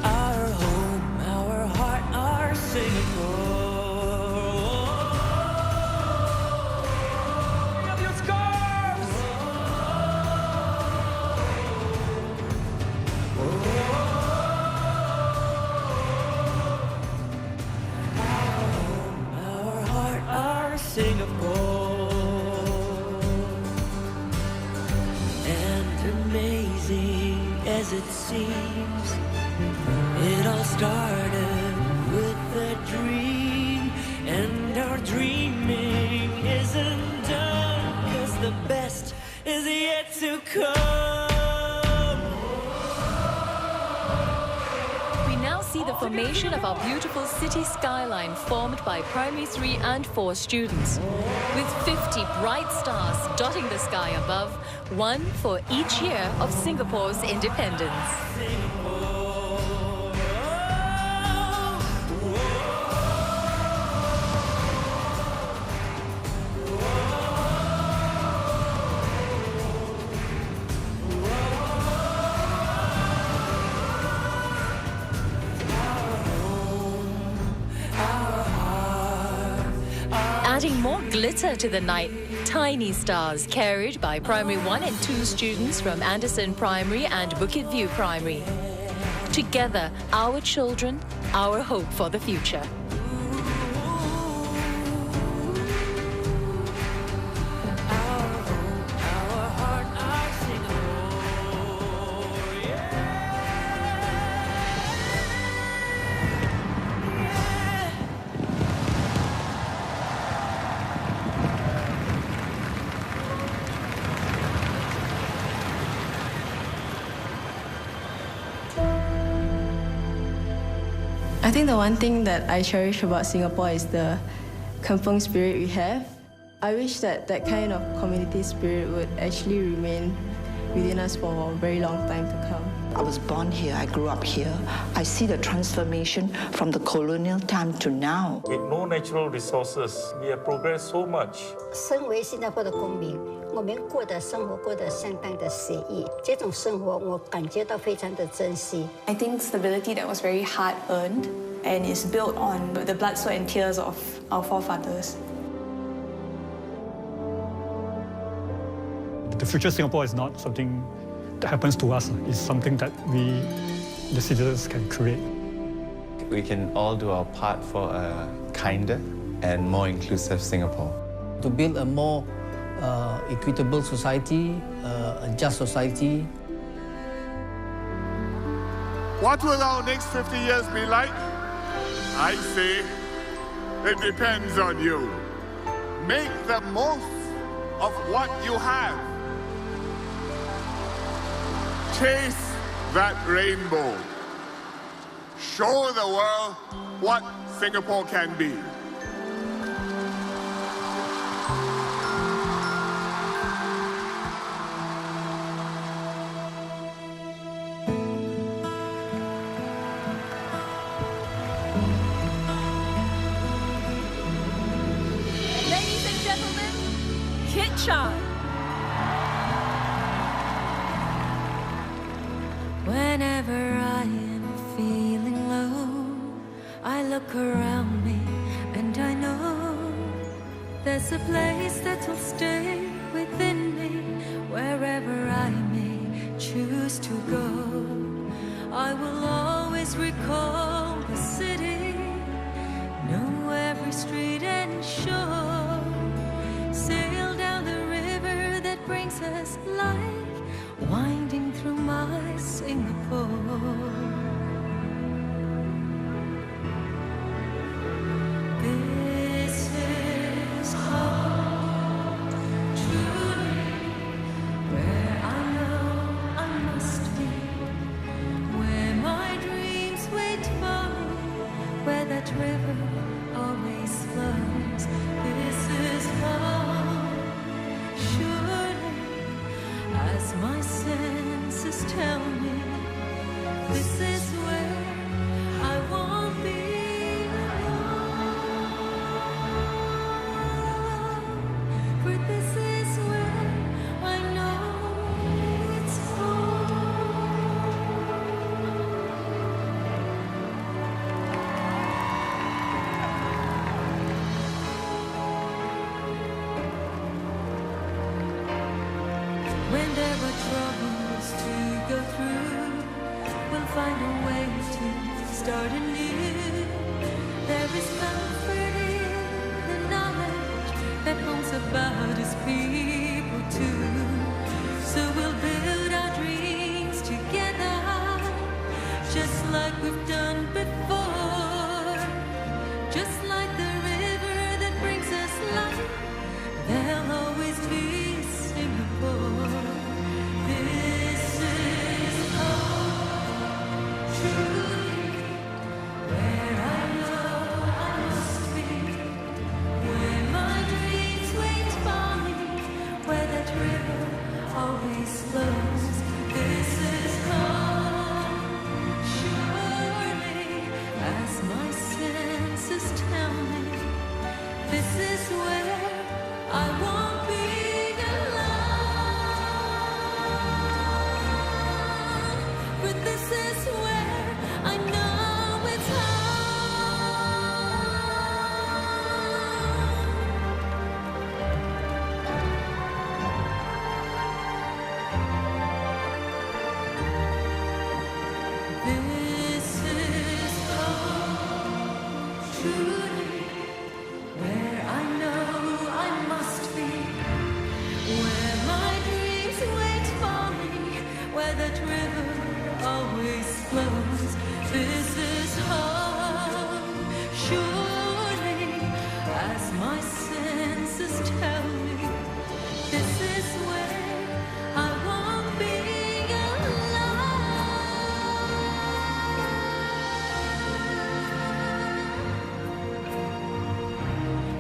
Our home, our heart, our Singapore. Singapore. And amazing as it seems, it all started with a dream. And our dreaming isn't done, 'cause the best is yet to come. See the formation of our beautiful city skyline formed by primary 3 and 4 students. With 50 bright stars dotting the sky above, one for each year of Singapore's independence. Adding more glitter to the night, tiny stars carried by primary 1 and 2 students from Anderson Primary and Bukit View Primary. Together, our children, our hope for the future. I think the one thing that I cherish about Singapore is the kampung spirit we have. I wish that that kind of community spirit would actually remain within us for a very long time to come. I was born here, I grew up here. I see the transformation from the colonial time to now. With no natural resources, we have progressed so much. 身为新加坡的公民，我们过的生活过得相当的写意，这种生活我感觉到非常的珍惜。I think stability that was very hard-earned and is built on the blood, sweat and tears of our forefathers. The future of Singapore is not something that happens to us. It's something that we, the citizens, can create. We can all do our part for a kinder and more inclusive Singapore. To build a more equitable society, a just society. What will our next 50 years be like? I say it depends on you. Make the most of what you have. Chase that rainbow. Show the world what Singapore can be. Ladies and gentlemen, Kit Chan. Whenever I am feeling low, I look around me and I know There's a place that will stay within me, wherever I may choose to go. I will always recall the city, know every street and shore, sail down the river that brings us life, winding through my Singapore. This is home, truly, where I know I must be, where my dreams wait for me, where that river always flows. This is home, surely, as my senses tell me, this is where I won't be alone. For this is where I know it's When there are troubles to go through, we'll find a way to start anew. There is comfort in the knowledge that home's about his people too. So we'll build our dreams together, just like we've done before. Just like the river that brings us life, there'll always be Singapore. This is home, truly, where I know I must be, where my dreams wait for me, where that river always flows. This is home, surely, as my senses tell me, this is where I won't be alone. But this is where I know it's home. This is home, truly, where I know I must be, where my dreams wait for me, where that river always flows. This is home, surely, as my senses tell me, this is where I won't be alone.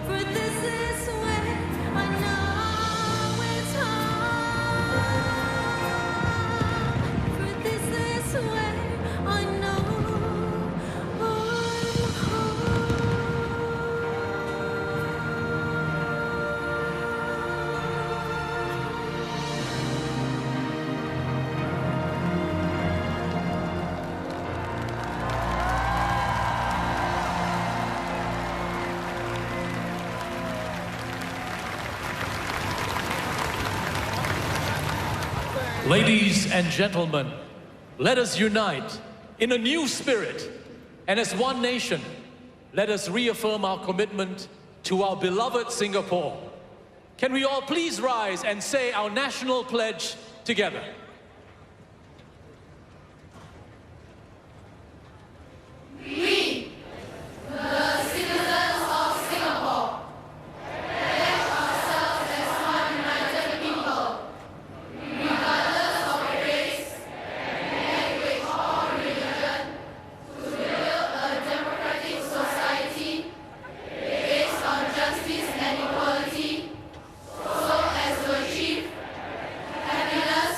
For this is where I know it's home. For this is where I know I'm home. Ladies and gentlemen, let us unite in a new spirit, and as one nation, let us reaffirm our commitment to our beloved Singapore. Can we all please rise and say our national pledge together? We, the citizens of Singapore, pledge ourselves as one united people, regardless of race, language, or religion, to build a democratic society based on justice and equality, so as to achieve happiness,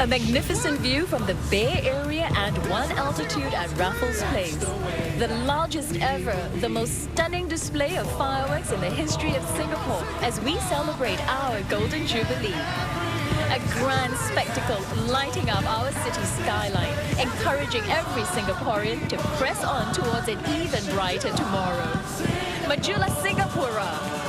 A magnificent view from the Bay Area and one altitude at Raffles Place. The largest ever, the most stunning display of fireworks in the history of Singapore as we celebrate our Golden Jubilee. A grand spectacle lighting up our city skyline, encouraging every Singaporean to press on towards an even brighter tomorrow. Majulah Singapura!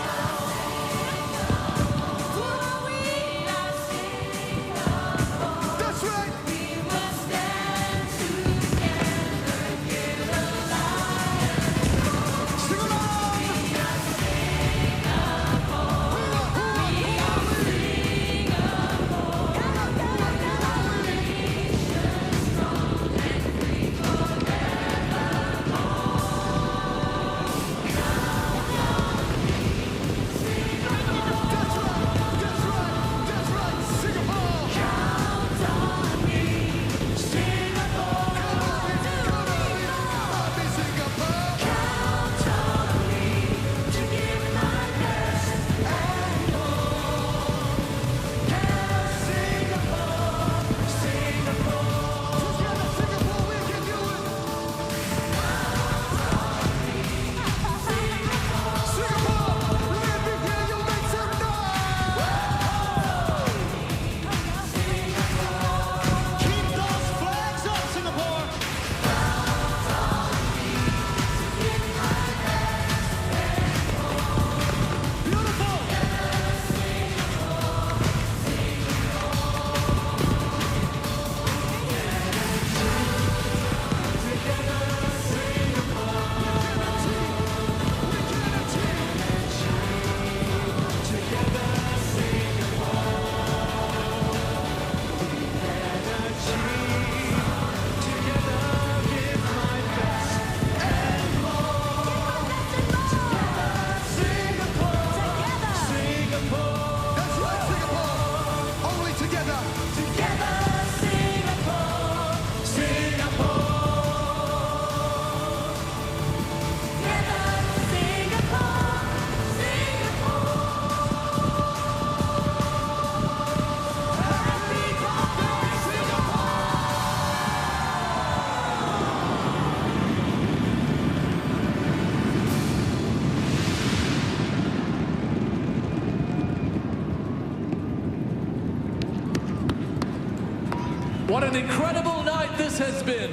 What an incredible night this has been.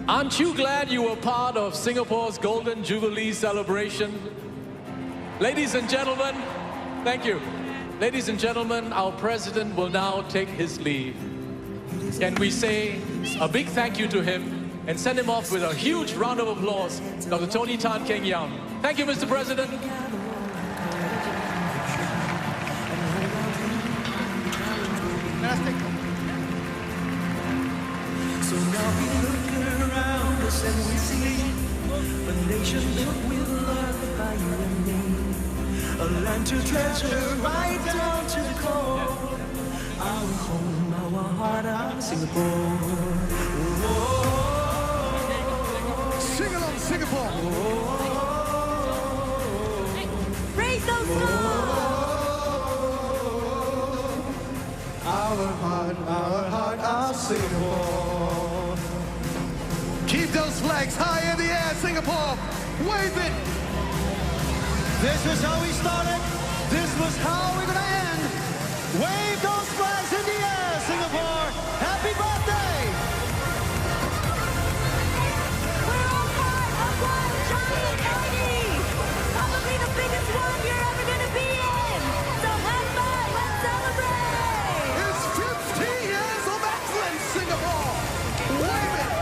Aren't you glad you were part of Singapore's Golden Jubilee celebration? Ladies and gentlemen, thank you. Ladies and gentlemen, our president will now take his leave. Can we say a big thank you to him and send him off with a huge round of applause, Dr. Tony Tan Keng Yam. Thank you, Mr. President. So now we look around us and we see a nation built with love by you and me, a land to treasure right down to the core, our home, our heart, our Singapore. Sing along, Singapore. Raise those Our heart, our Singapore. Keep those flags high in the air, Singapore. Wave it. This was how we started. This was how we're gonna end. Wave those flags in the air, Singapore. Happy birthday. We're all part of one giant party. Probably the biggest one you're ever gonna be in. So have fun. Let's celebrate. It's 50 years of excellence, Singapore. Wave it.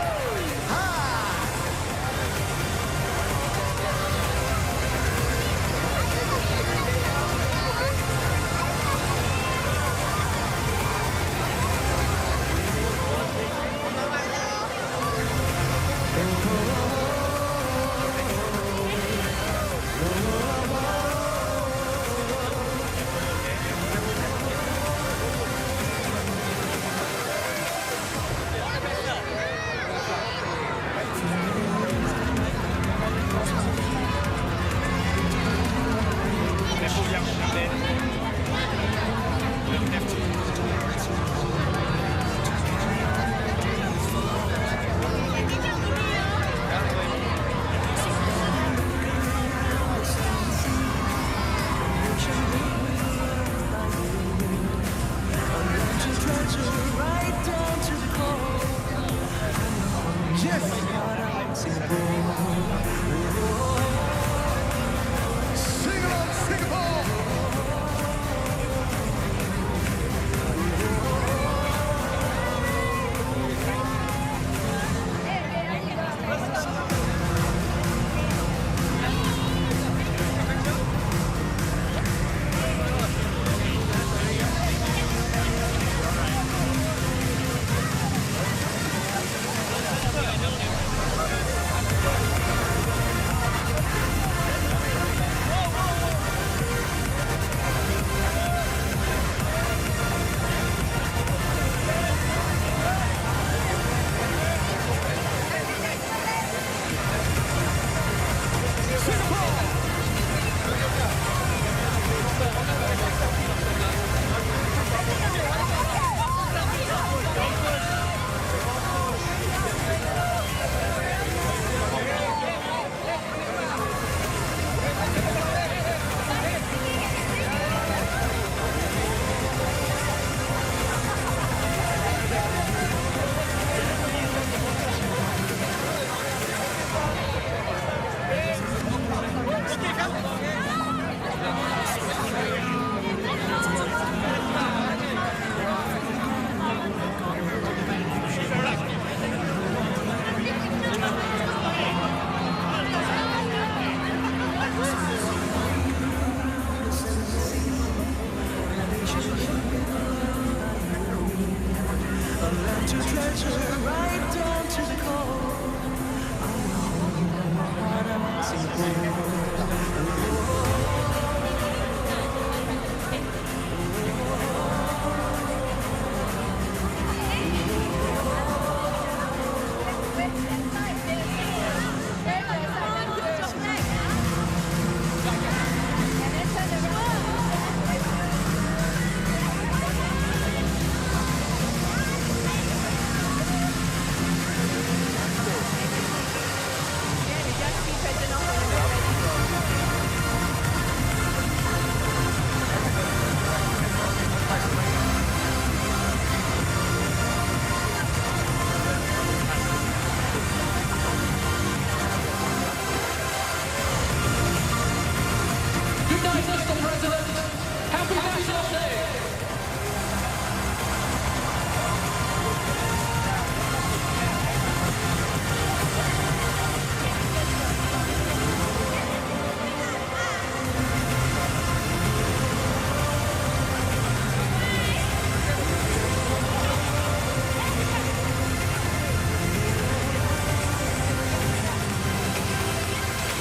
Yes. Sing along, Singapore.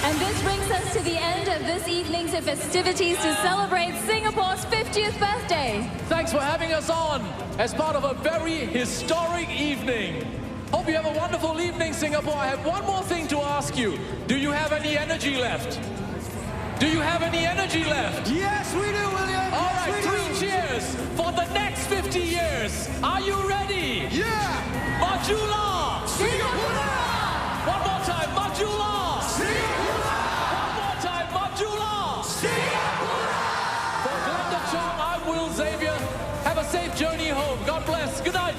And this brings us to the end of this evening's festivities to celebrate Singapore's 50th birthday. Thanks for having us on as part of a very historic evening. Hope you have a wonderful evening, Singapore. I have one more thing to ask you. Do you have any energy left? Do you have any energy left? Yes, we do, William. All yes, right, we 3 cheers for the next 50 years. Are you ready? Yeah. Majula! Singapura! One more time, Majula! Singapura! One more time, Majula! Singapura! For Glenda Chong, I'm Will Xavier. Have a safe journey home. God bless. Good night.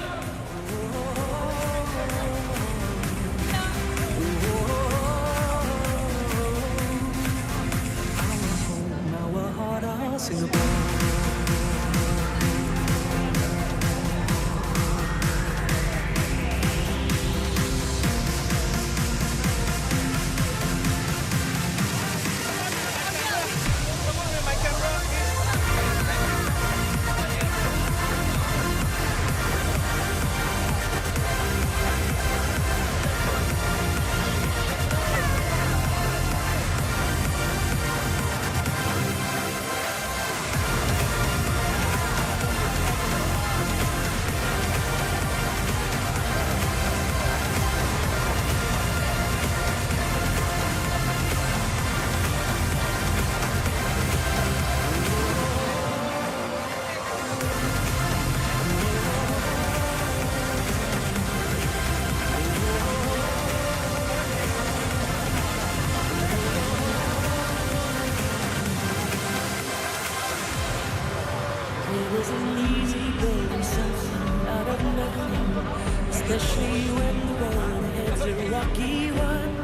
lucky one.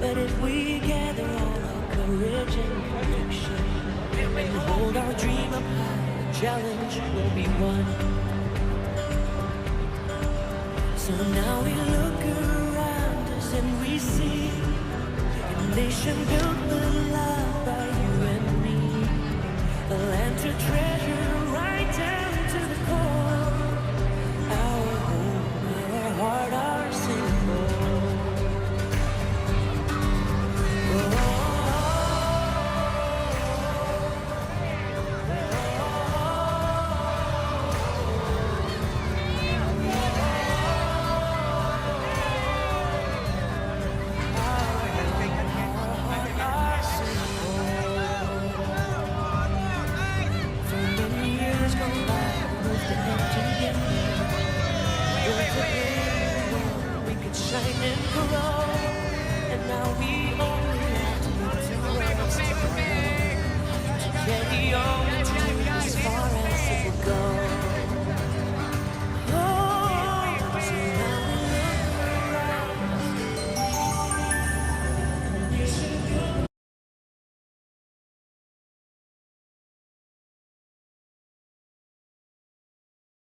But if we gather all our courage and conviction and hold our dream up high, the challenge will be won. So now we look around us and we see a nation built with love by you and me, a land to treasure right down to the core, our home, our heart, our Singapore. Shine and grow, and now we only have to look to carry on as far as it will go.